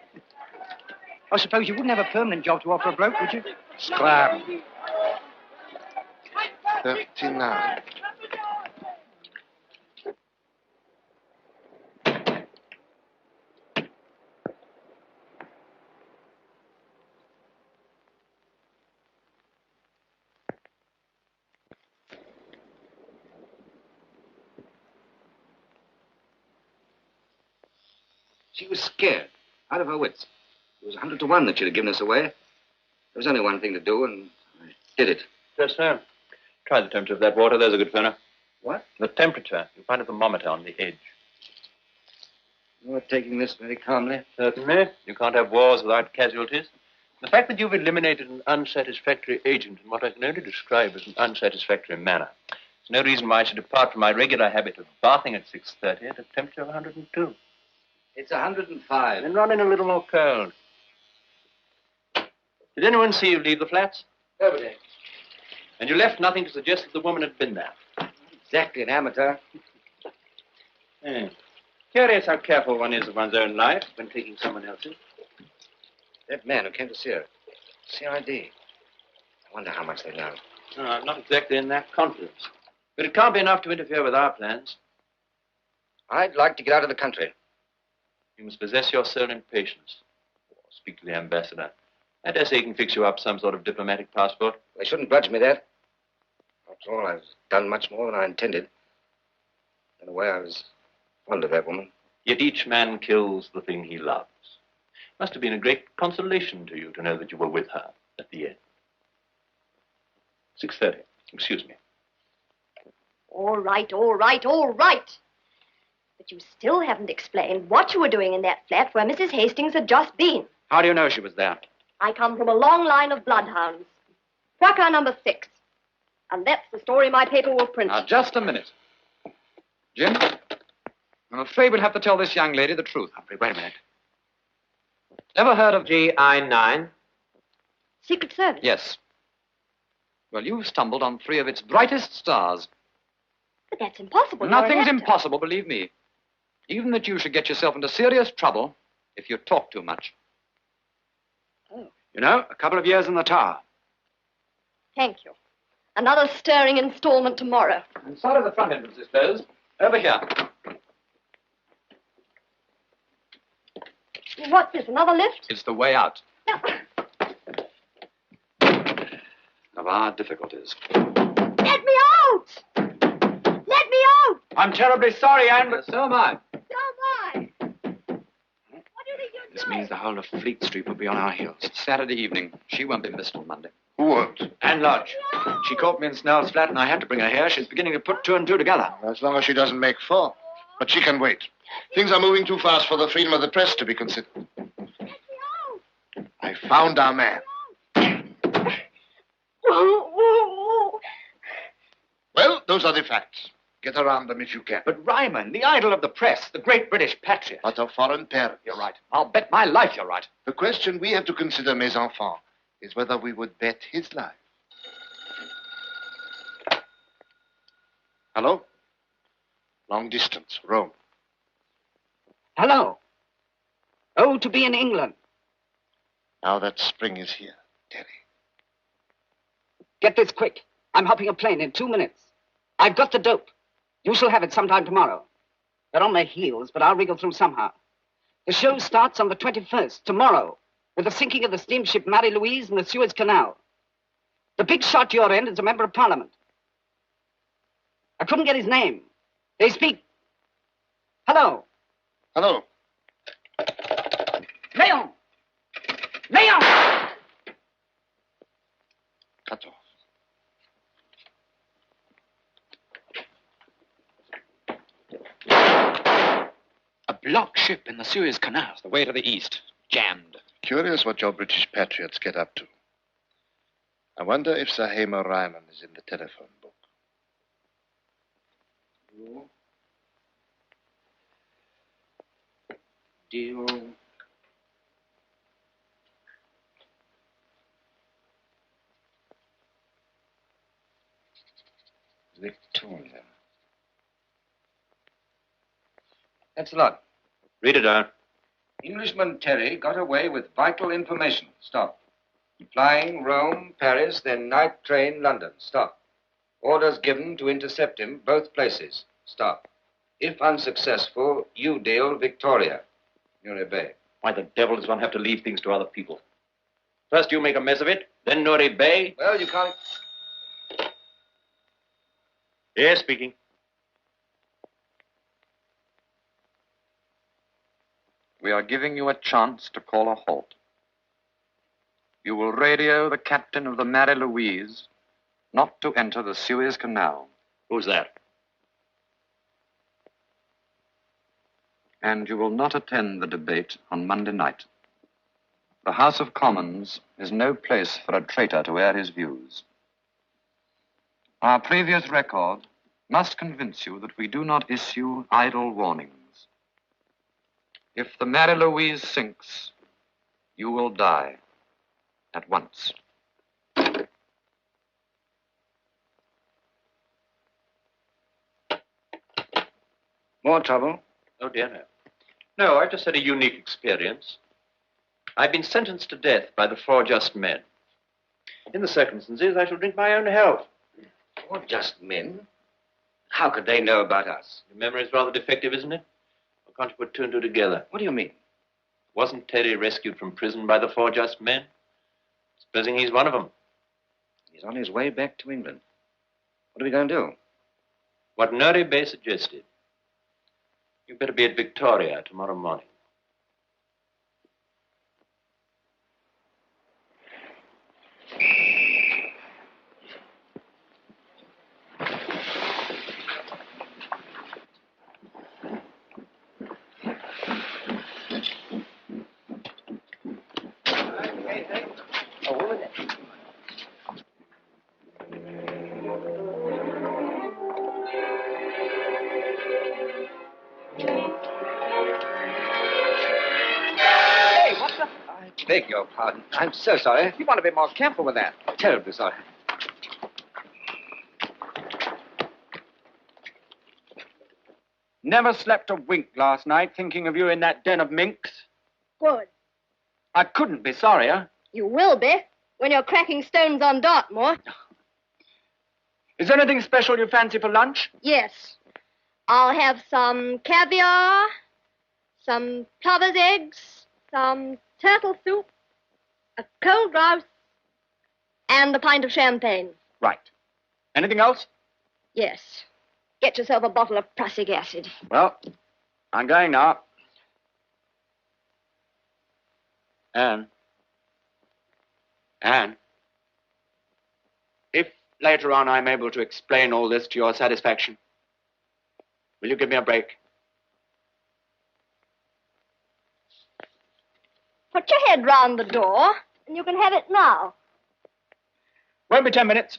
[SPEAKER 3] I suppose you wouldn't have a permanent job to offer a bloke, would you?
[SPEAKER 6] Scrap. 39.
[SPEAKER 13] She was scared, out of her wits. It was 100 to 1 that she'd have given us away. There was only one thing to do, and I did it.
[SPEAKER 12] Yes, sir. Try the temperature of that water. There's a good fellow.
[SPEAKER 13] What?
[SPEAKER 12] The temperature. You find a thermometer on the edge.
[SPEAKER 13] You're taking this very calmly.
[SPEAKER 12] Certainly. You can't have wars without casualties. The fact that you've eliminated an unsatisfactory agent in what I can only describe as an unsatisfactory manner is no reason why I should depart from my regular habit of bathing at 6:30 at a temperature of 102.
[SPEAKER 13] It's 105.
[SPEAKER 12] Then run in a little more cold. Did anyone see you leave the flats?
[SPEAKER 13] Nobody.
[SPEAKER 12] And you left nothing to suggest that the woman had been there?
[SPEAKER 13] Exactly an amateur.
[SPEAKER 12] Curious how careful one is of one's own life when taking someone else's.
[SPEAKER 13] That man who came to see her. CID. I wonder how much they know.
[SPEAKER 12] No, I'm not exactly in that confidence. But it can't be enough to interfere with our plans.
[SPEAKER 13] I'd like to get out of the country.
[SPEAKER 12] You must possess your soul in patience. Or speak to the ambassador. I dare say he can fix you up some sort of diplomatic passport.
[SPEAKER 13] They shouldn't grudge me that. After all, I've done much more than I intended. In a way, I was fond of that woman.
[SPEAKER 12] Yet each man kills the thing he loves. Must have been a great consolation to you to know that you were with her at the end. 6:30. Excuse me.
[SPEAKER 14] All right, all right, all right. But you still haven't explained what you were doing in that flat where Mrs. Hastings had just been.
[SPEAKER 23] How do you know she was there?
[SPEAKER 14] I come from a long line of bloodhounds. Quacker number 6. And that's the story my paper will print.
[SPEAKER 23] Now, just a minute. Jim, I'm afraid we'll have to tell this young lady the truth. Humphrey, wait a minute. Ever heard of GI9?
[SPEAKER 14] Secret Service?
[SPEAKER 23] Yes. Well, you've stumbled on 3 of its brightest stars.
[SPEAKER 14] But that's impossible. You're an
[SPEAKER 23] Nothing's
[SPEAKER 14] actor.
[SPEAKER 23] impossible, believe me. Even that you should get yourself into serious trouble if you talk too much.
[SPEAKER 14] Oh.
[SPEAKER 23] You know, a couple of years in the tower.
[SPEAKER 14] Thank you. Another stirring installment tomorrow.
[SPEAKER 23] Inside of the front entrance is closed. Over here.
[SPEAKER 14] What's this, another lift?
[SPEAKER 23] It's the way out. Of our difficulties.
[SPEAKER 14] Let me out! Let me out!
[SPEAKER 23] I'm terribly sorry, Anne, but so am I.
[SPEAKER 14] So am I. What do you think you're
[SPEAKER 23] This means the whole of Fleet Street will be on our heels. It's Saturday evening. She won't be missed on Monday.
[SPEAKER 6] Who won't?
[SPEAKER 23] Anne Lodge. She caught me in Snell's flat, and I had to bring her here. She's beginning to put 2 and 2 together.
[SPEAKER 6] As long as she doesn't make 4. But she can wait. Things are moving too fast for the freedom of the press to be considered. I found our man. Well, those are the facts. Get around them if you can.
[SPEAKER 23] But Ryman, the idol of the press, the great British patriot.
[SPEAKER 6] But of foreign parents.
[SPEAKER 23] You're right. I'll bet my life you're right.
[SPEAKER 6] The question we have to consider, mes enfants, is whether we would bet his life. Hello? Long distance, Rome.
[SPEAKER 15] Hello. Oh, to be in England.
[SPEAKER 6] Now that spring is here, Terry.
[SPEAKER 15] Get this quick. I'm hopping a plane in 2 minutes. I've got the dope. You shall have it sometime tomorrow. They're on their heels, but I'll wriggle through somehow. The show starts on the 21st, tomorrow, with the sinking of the steamship Marie Louise in the Suez Canal. The big shot your end is a member of Parliament. I couldn't get his name. They speak. Hello.
[SPEAKER 6] Hello.
[SPEAKER 15] Leon! Leon!
[SPEAKER 6] Cut off.
[SPEAKER 23] A blocked ship in the Suez Canal. It's the way to the east. Jammed.
[SPEAKER 6] Curious what your British patriots get up to. I wonder if Sir Hamer Ryman is in the telephone book.
[SPEAKER 13] Deal. Victoria. That's a lot.
[SPEAKER 12] Read it out.
[SPEAKER 13] Englishman Terry got away with vital information. Stop. Flying Rome, Paris, then night train London. Stop. Orders given to intercept him, both places. Stop. If unsuccessful, you deal Victoria. Nuri Bay.
[SPEAKER 12] Why the devil does one have to leave things to other people? First you make a mess of it, then Nuri Bay.
[SPEAKER 13] Well, you can't...
[SPEAKER 12] Yes, speaking.
[SPEAKER 23] we are giving you a chance to call a halt. You will radio the captain of the Mary Louise not to enter the Suez Canal.
[SPEAKER 12] Who's that?
[SPEAKER 23] And you will not attend the debate on Monday night. The House of Commons is no place for a traitor to air his views. Our previous record must convince you that we do not issue idle warnings. If the Mary Louise sinks, you will die at once.
[SPEAKER 13] More trouble?
[SPEAKER 12] Oh, dear, no. No, I've just had a unique experience. I've been sentenced to death by the four just men. In the circumstances, I shall drink my own health.
[SPEAKER 13] Four just men? How could they know about us?
[SPEAKER 12] Your memory is rather defective, isn't it? Or can't you put two and two together?
[SPEAKER 13] What do you mean?
[SPEAKER 12] Wasn't Terry rescued from prison by the four just men? Supposing he's one of them.
[SPEAKER 13] He's on his way back to England. What are we going to do?
[SPEAKER 12] What Nuri Bey suggested. You'd better be at Victoria tomorrow morning.
[SPEAKER 13] Beg your pardon. I'm so sorry. You want to be more careful with that. Terribly sorry.
[SPEAKER 3] Never slept a wink last night thinking of you in that den of minks.
[SPEAKER 19] Good.
[SPEAKER 3] I couldn't be sorrier.
[SPEAKER 19] You will be when you're cracking stones on Dartmoor.
[SPEAKER 3] Is there anything special you fancy for lunch?
[SPEAKER 19] Yes. I'll have some caviar, some plover's eggs, some turtle soup, a cold grouse, and a pint of champagne.
[SPEAKER 3] Right. Anything else?
[SPEAKER 19] Yes. Get yourself a bottle of prussic acid.
[SPEAKER 3] Well, I'm going now. Anne, if later on I'm able to explain all this to your satisfaction, will you give me a break?
[SPEAKER 19] Put your head round the door, and you can have it now.
[SPEAKER 3] Won't be 10 minutes.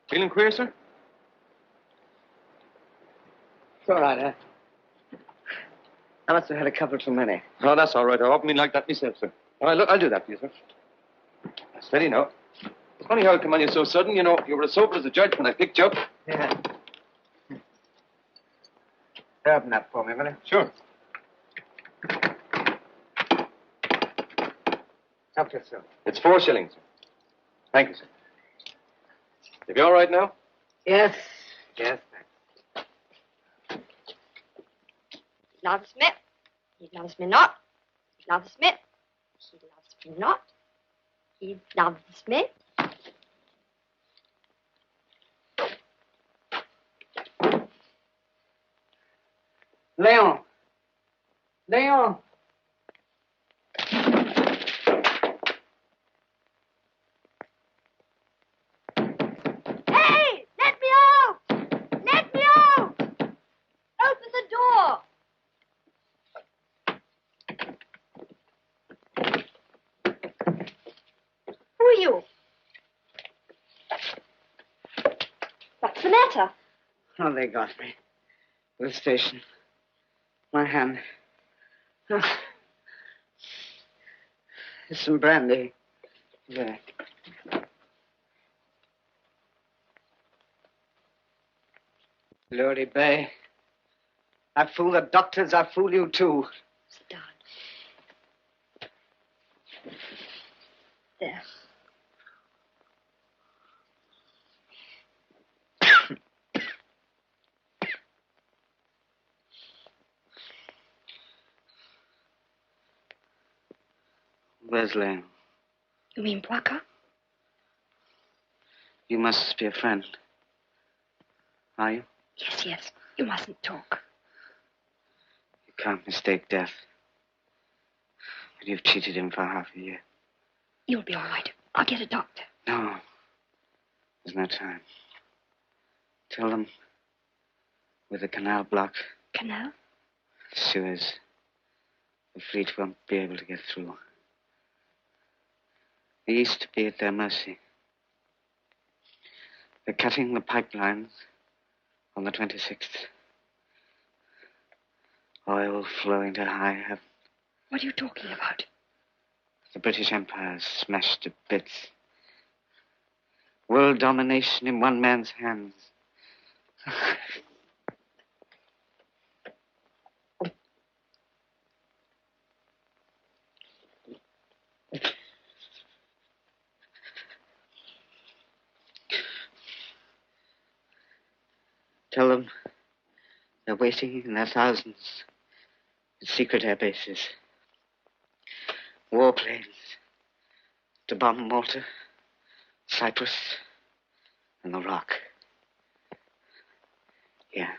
[SPEAKER 12] Feeling queer, sir?
[SPEAKER 2] It's all right, I must have had a couple too many.
[SPEAKER 12] Oh, that's all right. I often been like that myself, sir. All right, look, I'll do that for you, sir. Steady now. It's funny how it come on you so sudden. You know, you were as sober as a judge when I picked you up.
[SPEAKER 2] Yeah. Open that for me, will you?
[SPEAKER 12] Sure.
[SPEAKER 2] Help yourself.
[SPEAKER 12] It's 4 shillings, sir. Thank you, sir. If you're all right now?
[SPEAKER 2] Yes. Yes,
[SPEAKER 19] He loves me. He loves me not. He loves me. He loves me not. He loves me.
[SPEAKER 3] Leon. Leon.
[SPEAKER 19] Hey! Let me out! Let me out! Open the door! Who are you? What's the matter?
[SPEAKER 15] Oh, they got me. The station. My hand. Oh. There's some brandy. There. Lordy Bay. I fool the doctors, I fool you too.
[SPEAKER 7] Sit down. There.
[SPEAKER 15] Where's Lane?
[SPEAKER 7] You mean Bwaka?
[SPEAKER 15] You must be a friend. Are you?
[SPEAKER 7] Yes, yes. You mustn't talk.
[SPEAKER 15] You can't mistake death. But you've cheated him for half a year.
[SPEAKER 7] You'll be all right. I'll get a doctor.
[SPEAKER 15] No. There's no time. Tell them with the canal blocked.
[SPEAKER 7] Canal?
[SPEAKER 15] Suez. The fleet won't be able to get through. They used to be at their mercy. They're cutting the pipelines on the 26th. Oil flowing to high heaven.
[SPEAKER 7] What are you talking about?
[SPEAKER 15] The British Empire is smashed to bits. World domination in one man's hands. Tell them they're waiting in their thousands at secret air bases. Warplanes to bomb Malta, Cyprus, and the Rock. Yeah.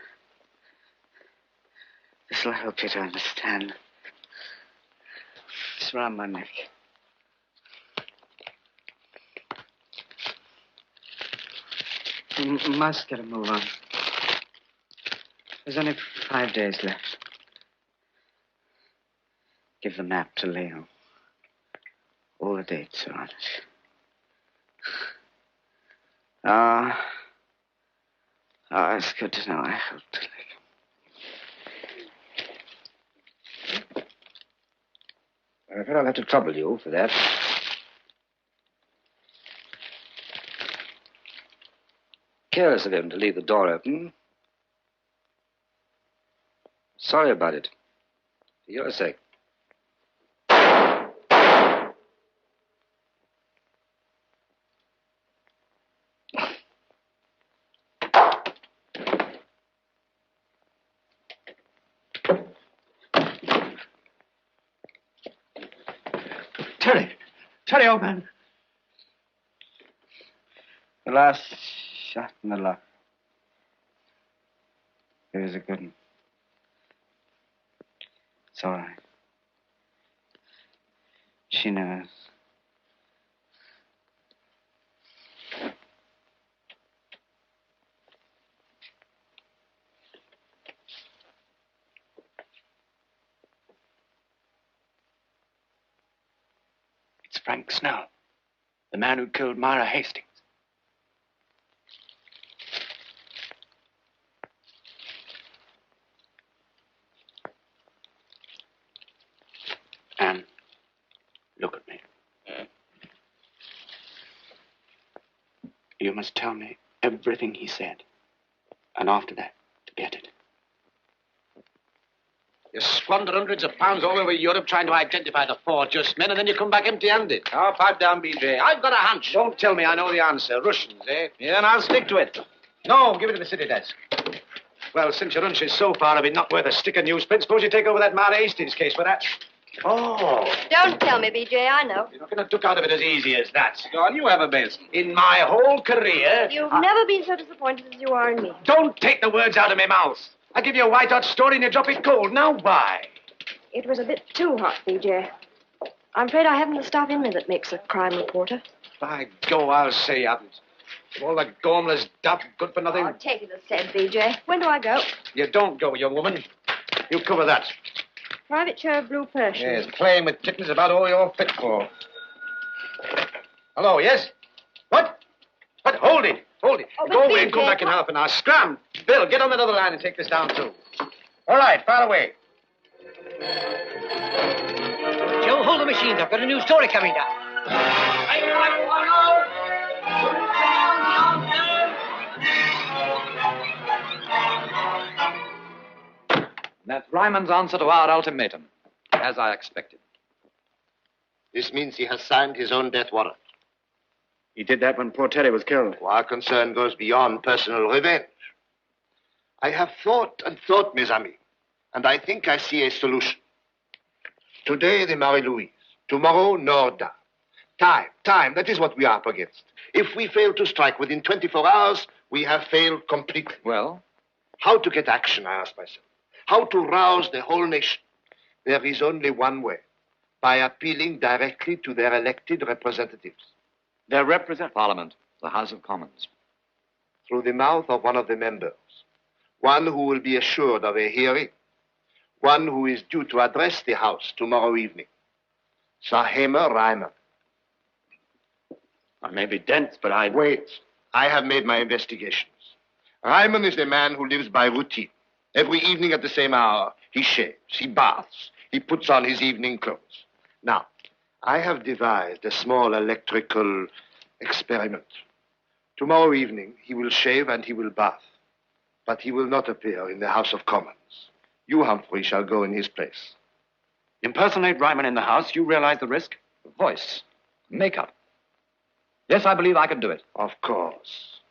[SPEAKER 15] This'll help you to understand. It's around my neck. You must get a move on. There's only 5 days left. Give the map to Leo. All the dates are on it. It's good to know I helped Leo.
[SPEAKER 13] I'm afraid I'll have to trouble you for that. Careless of him to leave the door open. Sorry about it. For your sake.
[SPEAKER 15] Terry, old man. The last shot in the lock. It was a good one. It's all right. She knows.
[SPEAKER 18] It's Frank Snow, the man who killed Myra Hastings. Anne, look at me. You must tell me everything he said. And after that, forget it.
[SPEAKER 1] You squander hundreds of pounds all over Europe trying to identify the 4 just men, and then you come back empty-handed.
[SPEAKER 13] Now, pipe down, BJ.
[SPEAKER 1] I've got a hunch. Don't tell me I know the answer. Russians, eh? Yeah, and I'll stick to it. No, give it to the city desk. Well, since your hunch is so far of it not worth a stick of newsprint, suppose you take over that Myra Hastings case for that. Oh.
[SPEAKER 19] Don't tell me, BJ, I know.
[SPEAKER 1] You're not going to duck out of it as easy as that. Go on, you have a base. In my whole career...
[SPEAKER 19] You've never been so disappointed as you are in me.
[SPEAKER 1] Don't take the words out of my mouth. I give you a white-hot story and you drop it cold. Now why?
[SPEAKER 19] It was a bit too hot, BJ. I'm afraid I haven't the stuff in me that makes a crime reporter.
[SPEAKER 1] By go, I'll say you haven't. All the gormless duff, good for nothing.
[SPEAKER 19] I'll take it as said, BJ. When do I go?
[SPEAKER 1] You don't go, young woman. You cover that.
[SPEAKER 19] Private chair of blue Persian.
[SPEAKER 1] Yes, playing with kittens is about all you're fit for. Hello, yes? What? What? Hold it. Hold it.
[SPEAKER 19] Oh,
[SPEAKER 1] Go away
[SPEAKER 19] BJ,
[SPEAKER 1] and come back in half an hour. Scram. Bill, get on that other line and take this down, too. All right, fire away.
[SPEAKER 3] Joe, hold the machines. I've got a new story coming down.
[SPEAKER 23] That's Ryman's answer to our ultimatum, as I expected.
[SPEAKER 6] This means he has signed his own death warrant.
[SPEAKER 18] He did that when poor Terry was killed.
[SPEAKER 6] Our concern goes beyond personal revenge. I have thought and thought, mes amis, and I think I see a solution. Today, the Marie-Louise. Tomorrow, Norda. Time, that is what we are up against. If we fail to strike within 24 hours, we have failed completely.
[SPEAKER 23] Well?
[SPEAKER 6] How to get action, I ask myself. How to rouse the whole nation. There is only one way. By appealing directly to their elected representatives.
[SPEAKER 23] Their Parliament, the House of Commons.
[SPEAKER 6] Through the mouth of one of the members. One who will be assured of a hearing. One who is due to address the House tomorrow evening. Sir Hamer Ryman.
[SPEAKER 18] I may be dense, but I...
[SPEAKER 6] Wait. I have made my investigations. Ryman is a man who lives by routine. Every evening at the same hour, he shaves, he baths, he puts on his evening clothes. Now, I have devised a small electrical experiment. Tomorrow evening, he will shave and he will bath. But he will not appear in the House of Commons. You, Humphrey, shall go in his place.
[SPEAKER 18] Impersonate Ryman in the House? You realize the risk?
[SPEAKER 23] Voice. Makeup. Yes, I believe I can do it.
[SPEAKER 6] Of course.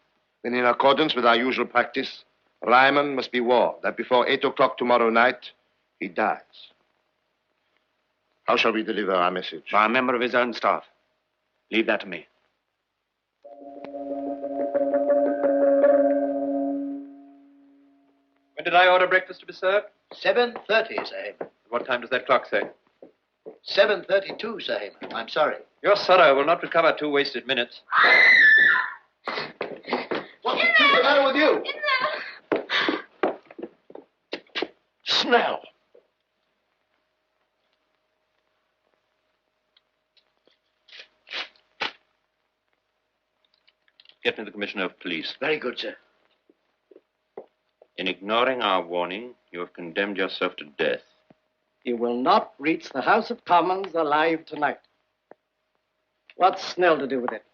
[SPEAKER 6] Then in accordance with our usual practice, Ryman must be warned that before 8 o'clock tomorrow night, he dies. How shall we deliver our message?
[SPEAKER 18] By a member of his own staff. Leave that to me.
[SPEAKER 12] When did I order breakfast to be served?
[SPEAKER 1] 7:30, Sir Hamer.
[SPEAKER 12] What time does that clock say?
[SPEAKER 1] 7:32, Sir Hamer. I'm sorry.
[SPEAKER 12] Your sorrow will not recover 2 wasted minutes.
[SPEAKER 1] What's the matter with you?
[SPEAKER 6] Snell.
[SPEAKER 12] Get me the Commissioner of Police.
[SPEAKER 1] Very good, sir.
[SPEAKER 12] In ignoring our warning, you have condemned yourself to death.
[SPEAKER 2] You will not reach the House of Commons alive tonight. What's Snell to do with it?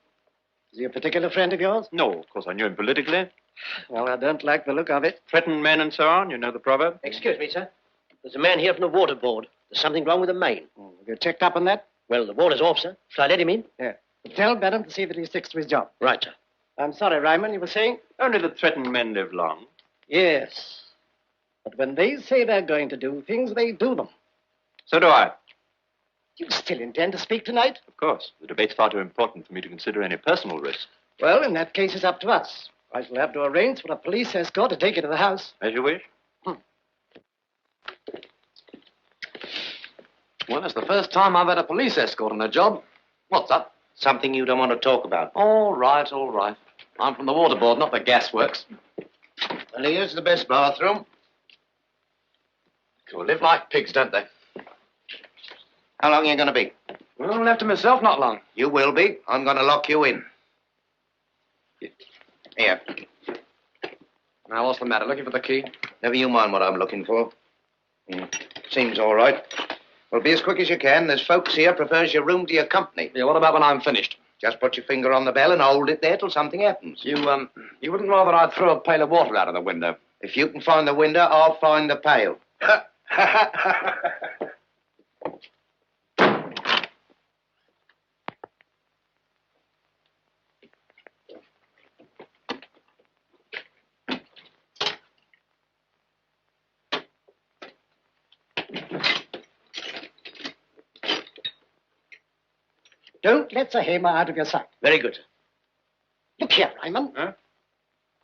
[SPEAKER 2] Is he a particular friend of yours?
[SPEAKER 12] No, of course I knew him politically.
[SPEAKER 2] Well, I don't like the look of it.
[SPEAKER 12] Threaten men and so on, you know the proverb.
[SPEAKER 8] Excuse me, sir. There's a man here from the water board. There's something wrong with the main.
[SPEAKER 2] Have you checked up on that?
[SPEAKER 8] Well, the water's off, sir. Shall I let him in?
[SPEAKER 2] Yeah. But tell Benham to see that he sticks to his job.
[SPEAKER 8] Right, sir.
[SPEAKER 2] I'm sorry, Ryman, you were saying?
[SPEAKER 12] Only the threatened men live long.
[SPEAKER 2] Yes. But when they say they're going to do things, they do them.
[SPEAKER 12] So do I.
[SPEAKER 2] You still intend to speak tonight?
[SPEAKER 12] Of course. The debate's far too important for me to consider any personal risk.
[SPEAKER 2] Well, in that case, it's up to us. I shall have to arrange for a police escort to take you to the house.
[SPEAKER 12] As you wish.
[SPEAKER 20] Well, it's the first time I've had a police escort on a job. What's up?
[SPEAKER 8] Something you don't want to talk about.
[SPEAKER 20] All right, all right. I'm from the water board, not the gasworks.
[SPEAKER 1] Well, here's the best bathroom.
[SPEAKER 20] They live like pigs, don't they?
[SPEAKER 1] How long are you going to be?
[SPEAKER 20] Well, left to myself, not long.
[SPEAKER 1] You will be. I'm going to lock you in. Here.
[SPEAKER 20] Now, what's the matter? Looking for the key?
[SPEAKER 1] Never you mind what I'm looking for. Seems all right. Well, be as quick as you can. There's folks here prefers your room to your company.
[SPEAKER 20] Yeah, what about when I'm finished?
[SPEAKER 1] Just put your finger on the bell and hold it there till something happens.
[SPEAKER 20] You wouldn't rather I'd throw a pail of water out of the window?
[SPEAKER 1] If you can find the window, I'll find the pail.
[SPEAKER 2] Don't let Sir Hamer out of your sight.
[SPEAKER 8] Very good, sir.
[SPEAKER 2] Look here, Ryman.
[SPEAKER 12] Huh?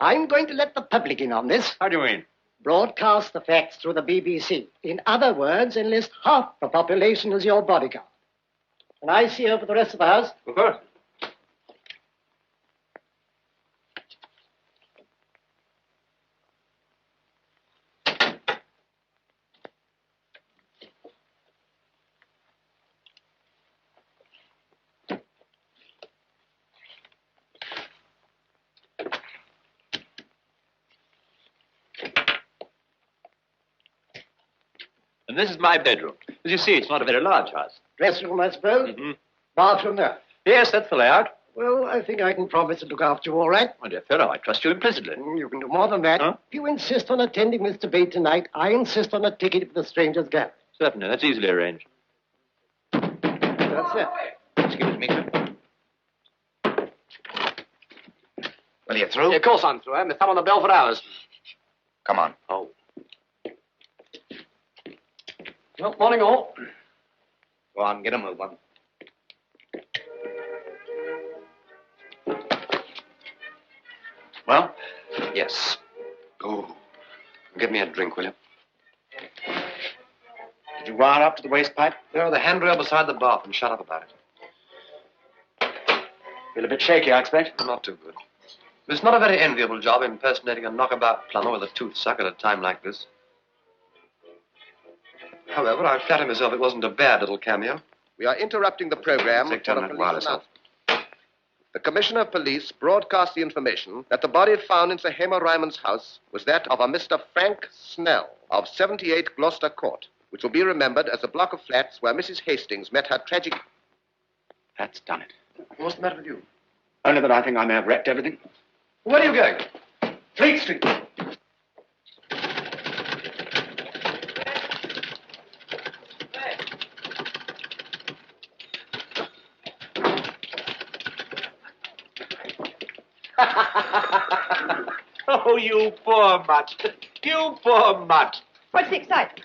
[SPEAKER 2] I'm going to let the public in on this.
[SPEAKER 12] How do you mean?
[SPEAKER 2] Broadcast the facts through the BBC. In other words, enlist half the population as your bodyguard. Can I see over the rest of the house?
[SPEAKER 12] Of course. And this is my bedroom. As you see, it's not a very large house.
[SPEAKER 2] Dressing room, I suppose?
[SPEAKER 12] Mm-hmm.
[SPEAKER 2] Bathroom there.
[SPEAKER 12] Yes, that's the layout.
[SPEAKER 2] Well, I think I can promise to look after you all right.
[SPEAKER 12] My dear fellow, I trust you implicitly.
[SPEAKER 2] You can do more than that.
[SPEAKER 12] Huh?
[SPEAKER 2] If you insist on attending this debate tonight, I insist on a ticket for the Strangers' Gallery.
[SPEAKER 12] Certainly, that's easily arranged.
[SPEAKER 2] That's it.
[SPEAKER 1] Excuse me, sir. Well, are you through?
[SPEAKER 18] Yeah, of course I'm through. I haven't thumb on the bell for hours.
[SPEAKER 1] Come on.
[SPEAKER 18] Oh. Well, morning all.
[SPEAKER 1] Go on, get a move on.
[SPEAKER 5] Well? Yes. Oh. Give me a drink, will you?
[SPEAKER 20] Did you wire up to the waste pipe?
[SPEAKER 5] No, the handrail beside the bath, and shut up about it.
[SPEAKER 20] Feel a bit shaky, I expect.
[SPEAKER 5] Not too good. It's not a very enviable job impersonating a knockabout plumber with a tooth suck at a time like this. However, I flatter myself it wasn't a bad little cameo.
[SPEAKER 10] We are interrupting the program
[SPEAKER 5] Take
[SPEAKER 10] for a
[SPEAKER 5] that
[SPEAKER 10] police
[SPEAKER 5] wireless off.
[SPEAKER 10] announcement. The Commissioner of Police broadcast the information that the body found in Sir Hamer Ryman's house was that of a Mr. Frank Snell of 78 Gloucester Court, which will be remembered as the block of flats where Mrs. Hastings met her tragic...
[SPEAKER 18] That's done it.
[SPEAKER 5] What's the matter with you?
[SPEAKER 18] Only that I think I may have wrecked everything.
[SPEAKER 5] Where are you going?
[SPEAKER 18] Fleet Street.
[SPEAKER 12] Oh, you poor mutt. You poor mutt.
[SPEAKER 21] What's the excitement?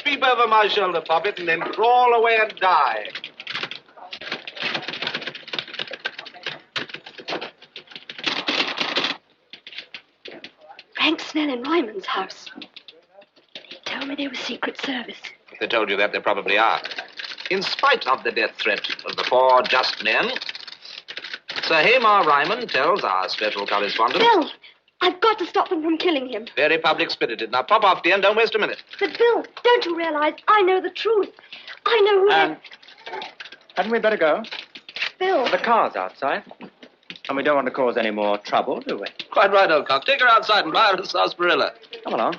[SPEAKER 12] Peep over my shoulder, Poppet, and then crawl away and die.
[SPEAKER 14] Frank Snell in Ryman's house. He told me they were Secret Service.
[SPEAKER 1] If they told you that, they probably are. In spite of the death threat of the four just men, Sir Hamer Ryman tells our special correspondent...
[SPEAKER 14] Bill, I've got to stop them from killing him.
[SPEAKER 1] Very public-spirited. Now, pop off, dear, and don't waste a minute.
[SPEAKER 14] But, Bill, don't you realize I know the truth? I know who
[SPEAKER 20] Hadn't we better go?
[SPEAKER 14] Bill.
[SPEAKER 20] The car's outside. And we don't want to cause any more trouble, do we?
[SPEAKER 1] Quite right, old cock. Take her outside and buy her a sarsaparilla.
[SPEAKER 20] Come along.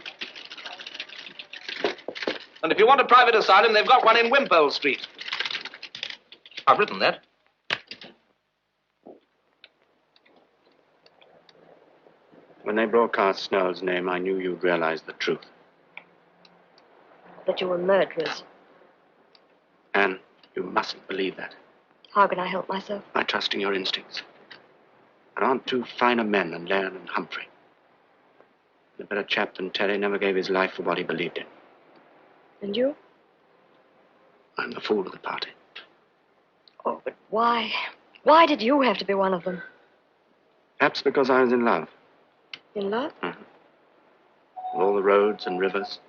[SPEAKER 1] And if you want a private asylum, they've got one in Wimpole Street. I've written that.
[SPEAKER 18] When they broadcast Snell's name, I knew you'd realize the truth.
[SPEAKER 14] That you were murderers.
[SPEAKER 18] Anne, you mustn't believe that.
[SPEAKER 14] How can I help myself?
[SPEAKER 18] By trusting your instincts. There aren't two finer men than Laird and Humphrey. A better chap than Terry never gave his life for what he believed in.
[SPEAKER 14] And you?
[SPEAKER 18] I'm the fool of the party.
[SPEAKER 14] Oh, but why? Why did you have to be one of them?
[SPEAKER 18] Perhaps because I was in love.
[SPEAKER 14] In love?
[SPEAKER 18] With all the roads and rivers,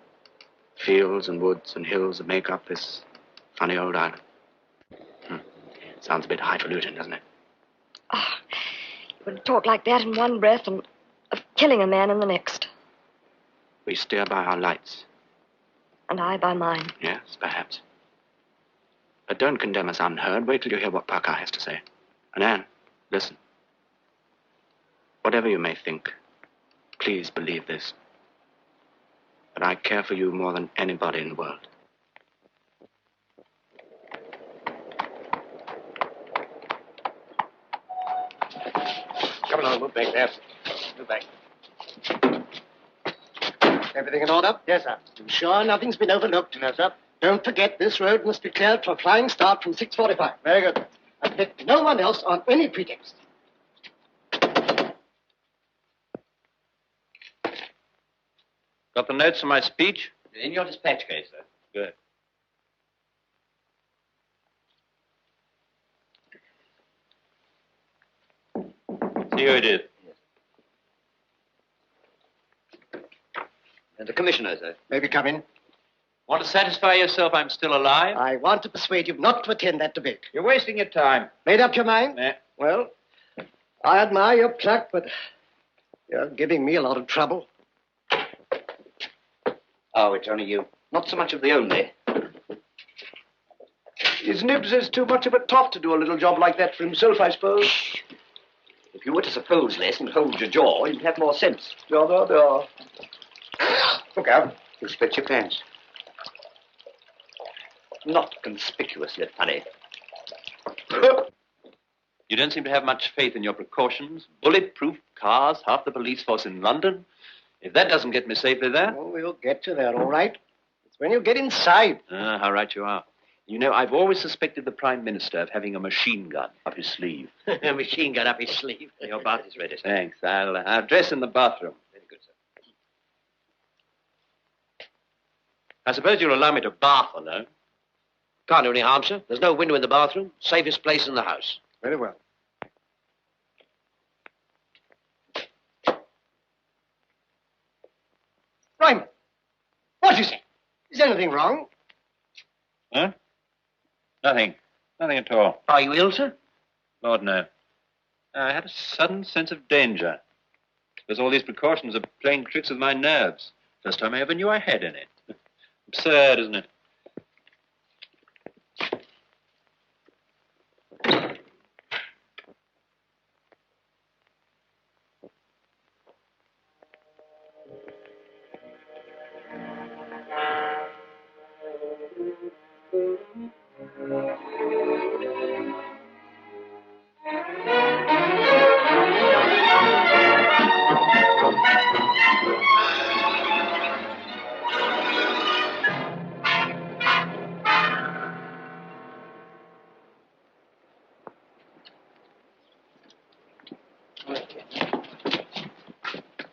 [SPEAKER 18] fields and woods and hills that make up this funny old island. Sounds a bit highfalutin, doesn't it?
[SPEAKER 14] Oh, you would talk like that in one breath and of killing a man in the next.
[SPEAKER 18] We steer by our lights.
[SPEAKER 14] And I by mine.
[SPEAKER 18] Yes, perhaps. But don't condemn us unheard. Wait till you hear what Parker has to say. And Anne, listen. Whatever you may think, please believe this. That I care for you more than anybody in the world.
[SPEAKER 2] Come along, move back there. Move back. Everything in order? Yes, sir. You sure nothing's been overlooked? No, sir. Don't forget, this road must be cleared for a flying start from 6:45. Very good. Admit no one else on any pretext.
[SPEAKER 12] Got the notes of my speech?
[SPEAKER 1] In your dispatch case, sir.
[SPEAKER 12] Good. See who it is.
[SPEAKER 1] The commissioner, sir.
[SPEAKER 2] Maybe come in.
[SPEAKER 12] Want to satisfy yourself I'm still alive?
[SPEAKER 2] I want to persuade you not to attend that debate.
[SPEAKER 12] You're wasting your time.
[SPEAKER 2] Made up your mind?
[SPEAKER 12] Nah.
[SPEAKER 2] Well, I admire your pluck, but you're giving me a lot of trouble.
[SPEAKER 1] Oh, it's only you. Not so much of the only.
[SPEAKER 8] His Nibs is too much of a toff to do a little job like that for himself, I suppose.
[SPEAKER 1] If you were to suppose less and hold your jaw, you'd have more sense.
[SPEAKER 8] No.
[SPEAKER 1] Look out. You'll split your pants. Not conspicuously funny.
[SPEAKER 12] You don't seem to have much faith in your precautions. Bulletproof cars, half the police force in London. If that doesn't get me safely there...
[SPEAKER 2] Oh, we'll get to there, all right. It's when you get inside.
[SPEAKER 12] Ah, how right you are. You know, I've always suspected the Prime Minister of having a machine gun up his sleeve.
[SPEAKER 8] A machine gun up his sleeve. Your bath is ready, sir.
[SPEAKER 12] Thanks. I'll dress in the bathroom.
[SPEAKER 8] Very good, sir.
[SPEAKER 12] I suppose you'll allow me to bath, or no?
[SPEAKER 8] Can't do any harm, sir. There's no window in the bathroom. Safest place in the house.
[SPEAKER 2] Very well. Ryman, what is it? Is anything wrong?
[SPEAKER 12] Huh? Nothing. Nothing at all.
[SPEAKER 8] Are you ill, sir?
[SPEAKER 12] Lord, no. I had a sudden sense of danger. Because all these precautions are playing tricks with my nerves. First time I ever knew I had any. Absurd, isn't it?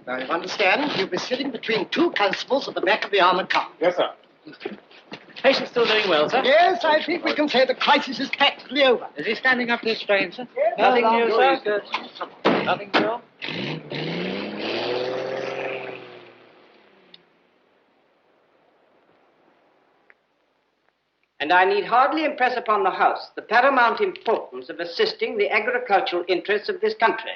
[SPEAKER 2] Now, you understand, you'll be sitting between two constables at the back of the armored car.
[SPEAKER 20] Yes, sir.
[SPEAKER 21] Patient's still doing well, sir?
[SPEAKER 2] Yes, I think we can say the crisis is practically over.
[SPEAKER 21] Is he standing up to his strain, sir?
[SPEAKER 2] Yes,
[SPEAKER 21] Nothing
[SPEAKER 2] no,
[SPEAKER 21] new,
[SPEAKER 2] no,
[SPEAKER 21] sir?
[SPEAKER 2] he's
[SPEAKER 21] Good. Nothing new? And I need hardly impress upon the House the paramount importance of assisting the agricultural interests of this country.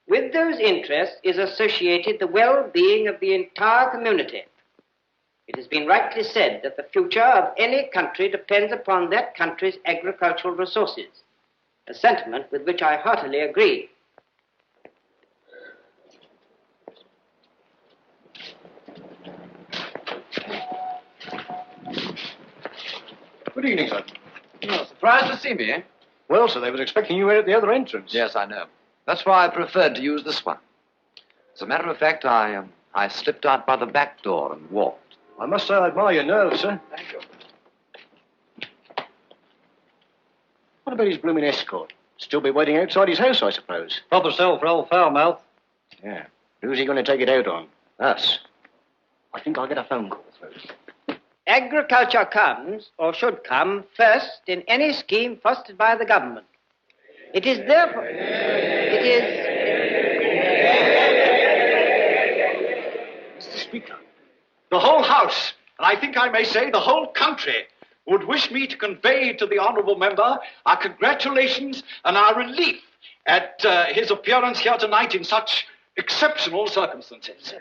[SPEAKER 21] With those interests is associated the well-being of the entire community. It has been rightly said that the future of any country depends upon that country's agricultural resources, a sentiment with which I heartily agree.
[SPEAKER 5] Good evening, sir. You're surprised to see me, eh?
[SPEAKER 20] Well, sir, they was expecting you at the other entrance.
[SPEAKER 5] Yes, I know. That's why I preferred to use this one. As a matter of fact, I slipped out by the back door and walked.
[SPEAKER 20] I must say I admire your nerve, sir.
[SPEAKER 5] Thank you.
[SPEAKER 20] What about his blooming escort? Still be waiting outside his house, I suppose.
[SPEAKER 21] Proper sell for old Foulmouth.
[SPEAKER 20] Yeah. Who's he going to take it out on? Us. I think I'll get a phone call through.
[SPEAKER 3] Agriculture comes, or should come, first in any scheme fostered by the government. It is therefore...
[SPEAKER 20] Mr. Speaker, the whole House, and I think I may say the whole country, would wish me to convey to the honourable member our congratulations and our relief at his appearance here tonight in such exceptional circumstances.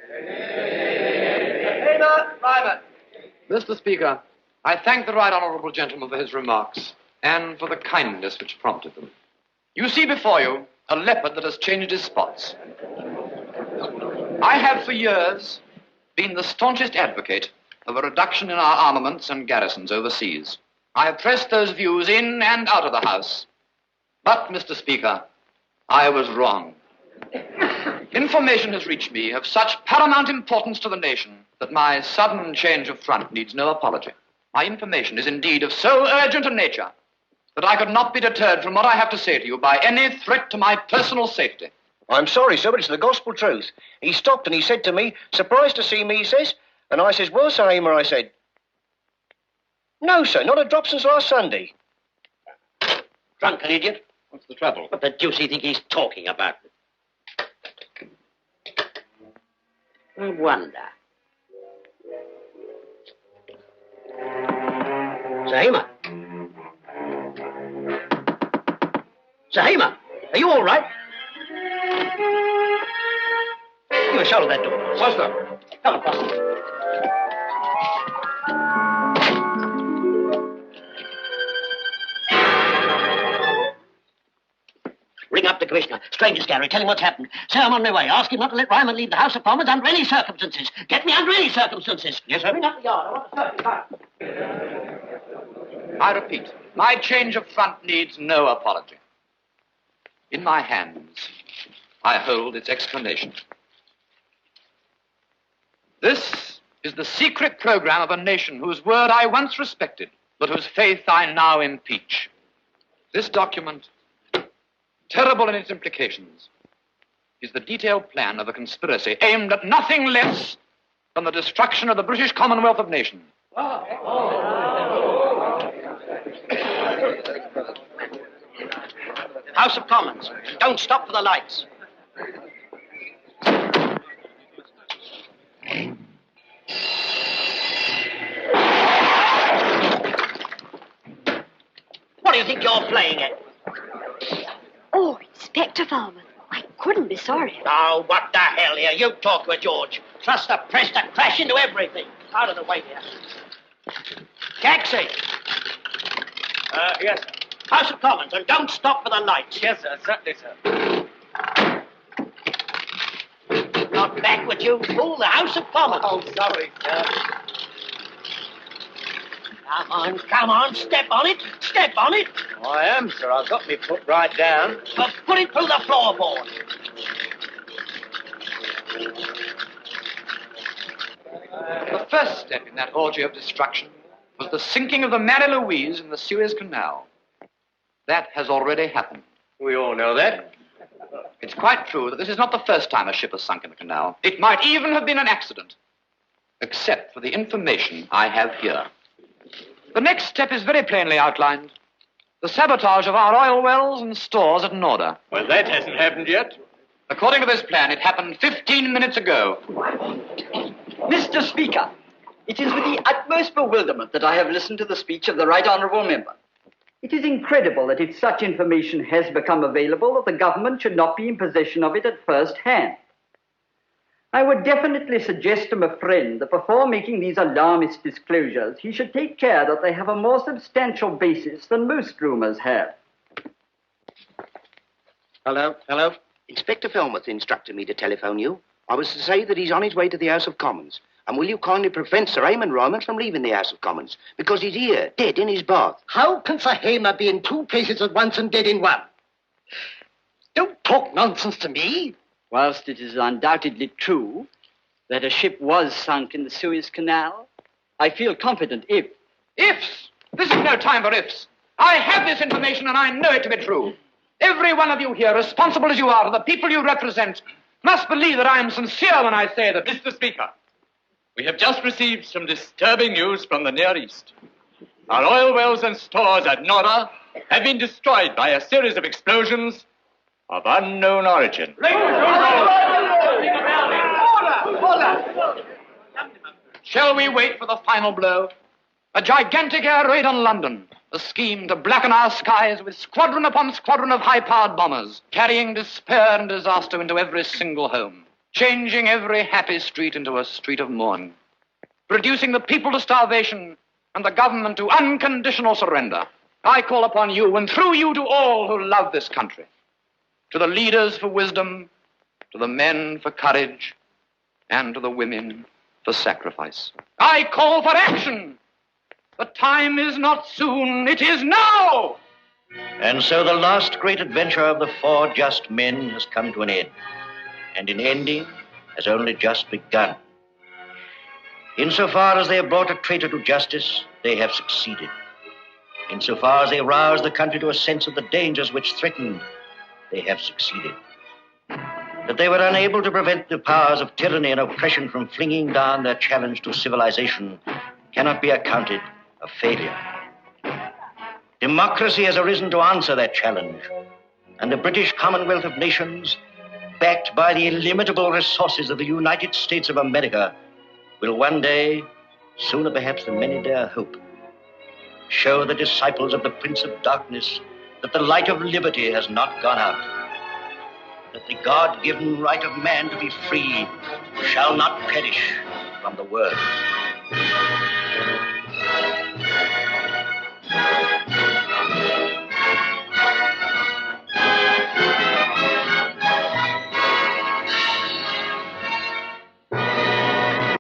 [SPEAKER 5] Ryman. Mr. Speaker, I thank the right honourable gentleman for his remarks and for the kindness which prompted them. You see before you a leopard that has changed his spots. I have for years been the staunchest advocate of a reduction in our armaments and garrisons overseas. I have pressed those views in and out of the House. But, Mr. Speaker, I was wrong. Information has reached me of such paramount importance to the nation that my sudden change of front needs no apology. My information is indeed of so urgent a nature that I could not be deterred from what I have to say to you by any threat to my personal safety.
[SPEAKER 20] I'm sorry, sir, but it's the gospel truth. He stopped and he said to me, surprised to see me, he says. And I says, well, Sir Hamer, I said, no, sir, not a drop since last Sunday.
[SPEAKER 8] Drunken idiot.
[SPEAKER 5] What's the trouble?
[SPEAKER 8] What the deuce do you think he's talking about? I wonder. Sir Hamer. Sir Hamer, are you all right? Give a shot at that door.
[SPEAKER 5] Yes, sir.
[SPEAKER 8] Come on, Boston. Ring up the commissioner. Stranger's gallery. Tell him what's happened. Say I'm on my way. Ask him not to let Ryman leave the House of Commons under any circumstances. Get me under any circumstances.
[SPEAKER 5] Yes, sir.
[SPEAKER 8] Ring up the yard. I want to search his house.
[SPEAKER 5] I repeat, my change of front needs no apology.
[SPEAKER 23] In my hands, I hold its explanation. This is the secret program of a nation whose word I once respected, but whose faith I now impeach. This document, terrible in its implications, is the detailed plan of a conspiracy aimed at nothing less than the destruction of the British Commonwealth of Nations.
[SPEAKER 8] House of Commons, don't stop for the lights. What do you think you're playing at?
[SPEAKER 14] Oh, Inspector Falmouth, I couldn't be sorry.
[SPEAKER 8] Oh, what the hell here? You talk with George. Trust the press to crash into everything. Out of the way here. Taxi! Yes, sir. House of Commons, and don't stop for the lights.
[SPEAKER 3] Yes, sir. Certainly, sir.
[SPEAKER 8] Not backward, you fool. The House of Commons.
[SPEAKER 3] Oh, sorry, sir.
[SPEAKER 8] Come on, step on it. Step on it.
[SPEAKER 3] Oh, I am, sir. I've got me foot right down.
[SPEAKER 8] Well, put it through the floorboard.
[SPEAKER 23] The first step in that orgy of destruction was the sinking of the Mary Louise in the Suez Canal. That has already happened.
[SPEAKER 3] We all know that.
[SPEAKER 23] It's quite true that this is not the first time a ship has sunk in the canal. It might even have been an accident, except for the information I have here. The next step is very plainly outlined. The sabotage of our oil wells and stores at Norda.
[SPEAKER 3] Well, that hasn't happened yet.
[SPEAKER 23] According to this plan, it happened 15 minutes ago.
[SPEAKER 11] Mr. Speaker, it is with the utmost bewilderment that I have listened to the speech of the Right Honourable Member. It is incredible that if such information has become available, that the government should not be in possession of it at first hand. I would definitely suggest to my friend that before making these alarmist disclosures, he should take care that they have a more substantial basis than most rumours have.
[SPEAKER 8] Hello? Inspector Falmouth instructed me to telephone you. I was to say that he's on his way to the House of Commons. And will you kindly prevent Sir Eamon Ryman from leaving the House of Commons? Because he's here, dead in his bath.
[SPEAKER 2] How can Sir Hamer be in two places at once and dead in one? Don't talk nonsense to me.
[SPEAKER 11] Whilst it is undoubtedly true that a ship was sunk in the Suez Canal, I feel confident if...
[SPEAKER 23] Ifs! This is no time for ifs. I have this information and I know it to be true. Every one of you here, responsible as you are to the people you represent, must believe that I am sincere when I say that...
[SPEAKER 12] Mr. Speaker, we have just received some disturbing news from the Near East. Our oil wells and stores at Norda have been destroyed by a series of explosions of unknown origin.
[SPEAKER 23] Shall we wait for the final blow? A gigantic air raid on London. A scheme to blacken our skies with squadron upon squadron of high-powered bombers, carrying despair and disaster into every single home, changing every happy street into a street of mourning, reducing the people to starvation and the government to unconditional surrender. I call upon you, and through you to all who love this country, to the leaders for wisdom, to the men for courage, and to the women for sacrifice. I call for action. The time is not soon, it is now!
[SPEAKER 8] And so the last great adventure of the four just men has come to an end. And in ending has only just begun. Insofar as they have brought a traitor to justice, they have succeeded. Insofar as they roused the country to a sense of the dangers which threatened, they have succeeded. That they were unable to prevent the powers of tyranny and oppression from flinging down their challenge to civilization cannot be accounted a failure. Democracy has arisen to answer that challenge, and the British Commonwealth of Nations, backed by the illimitable resources of the United States of America, will one day, sooner perhaps than many dare hope, show the disciples of the Prince of Darkness that the light of liberty has not gone out, that the God-given right of man to be free shall not perish from the world.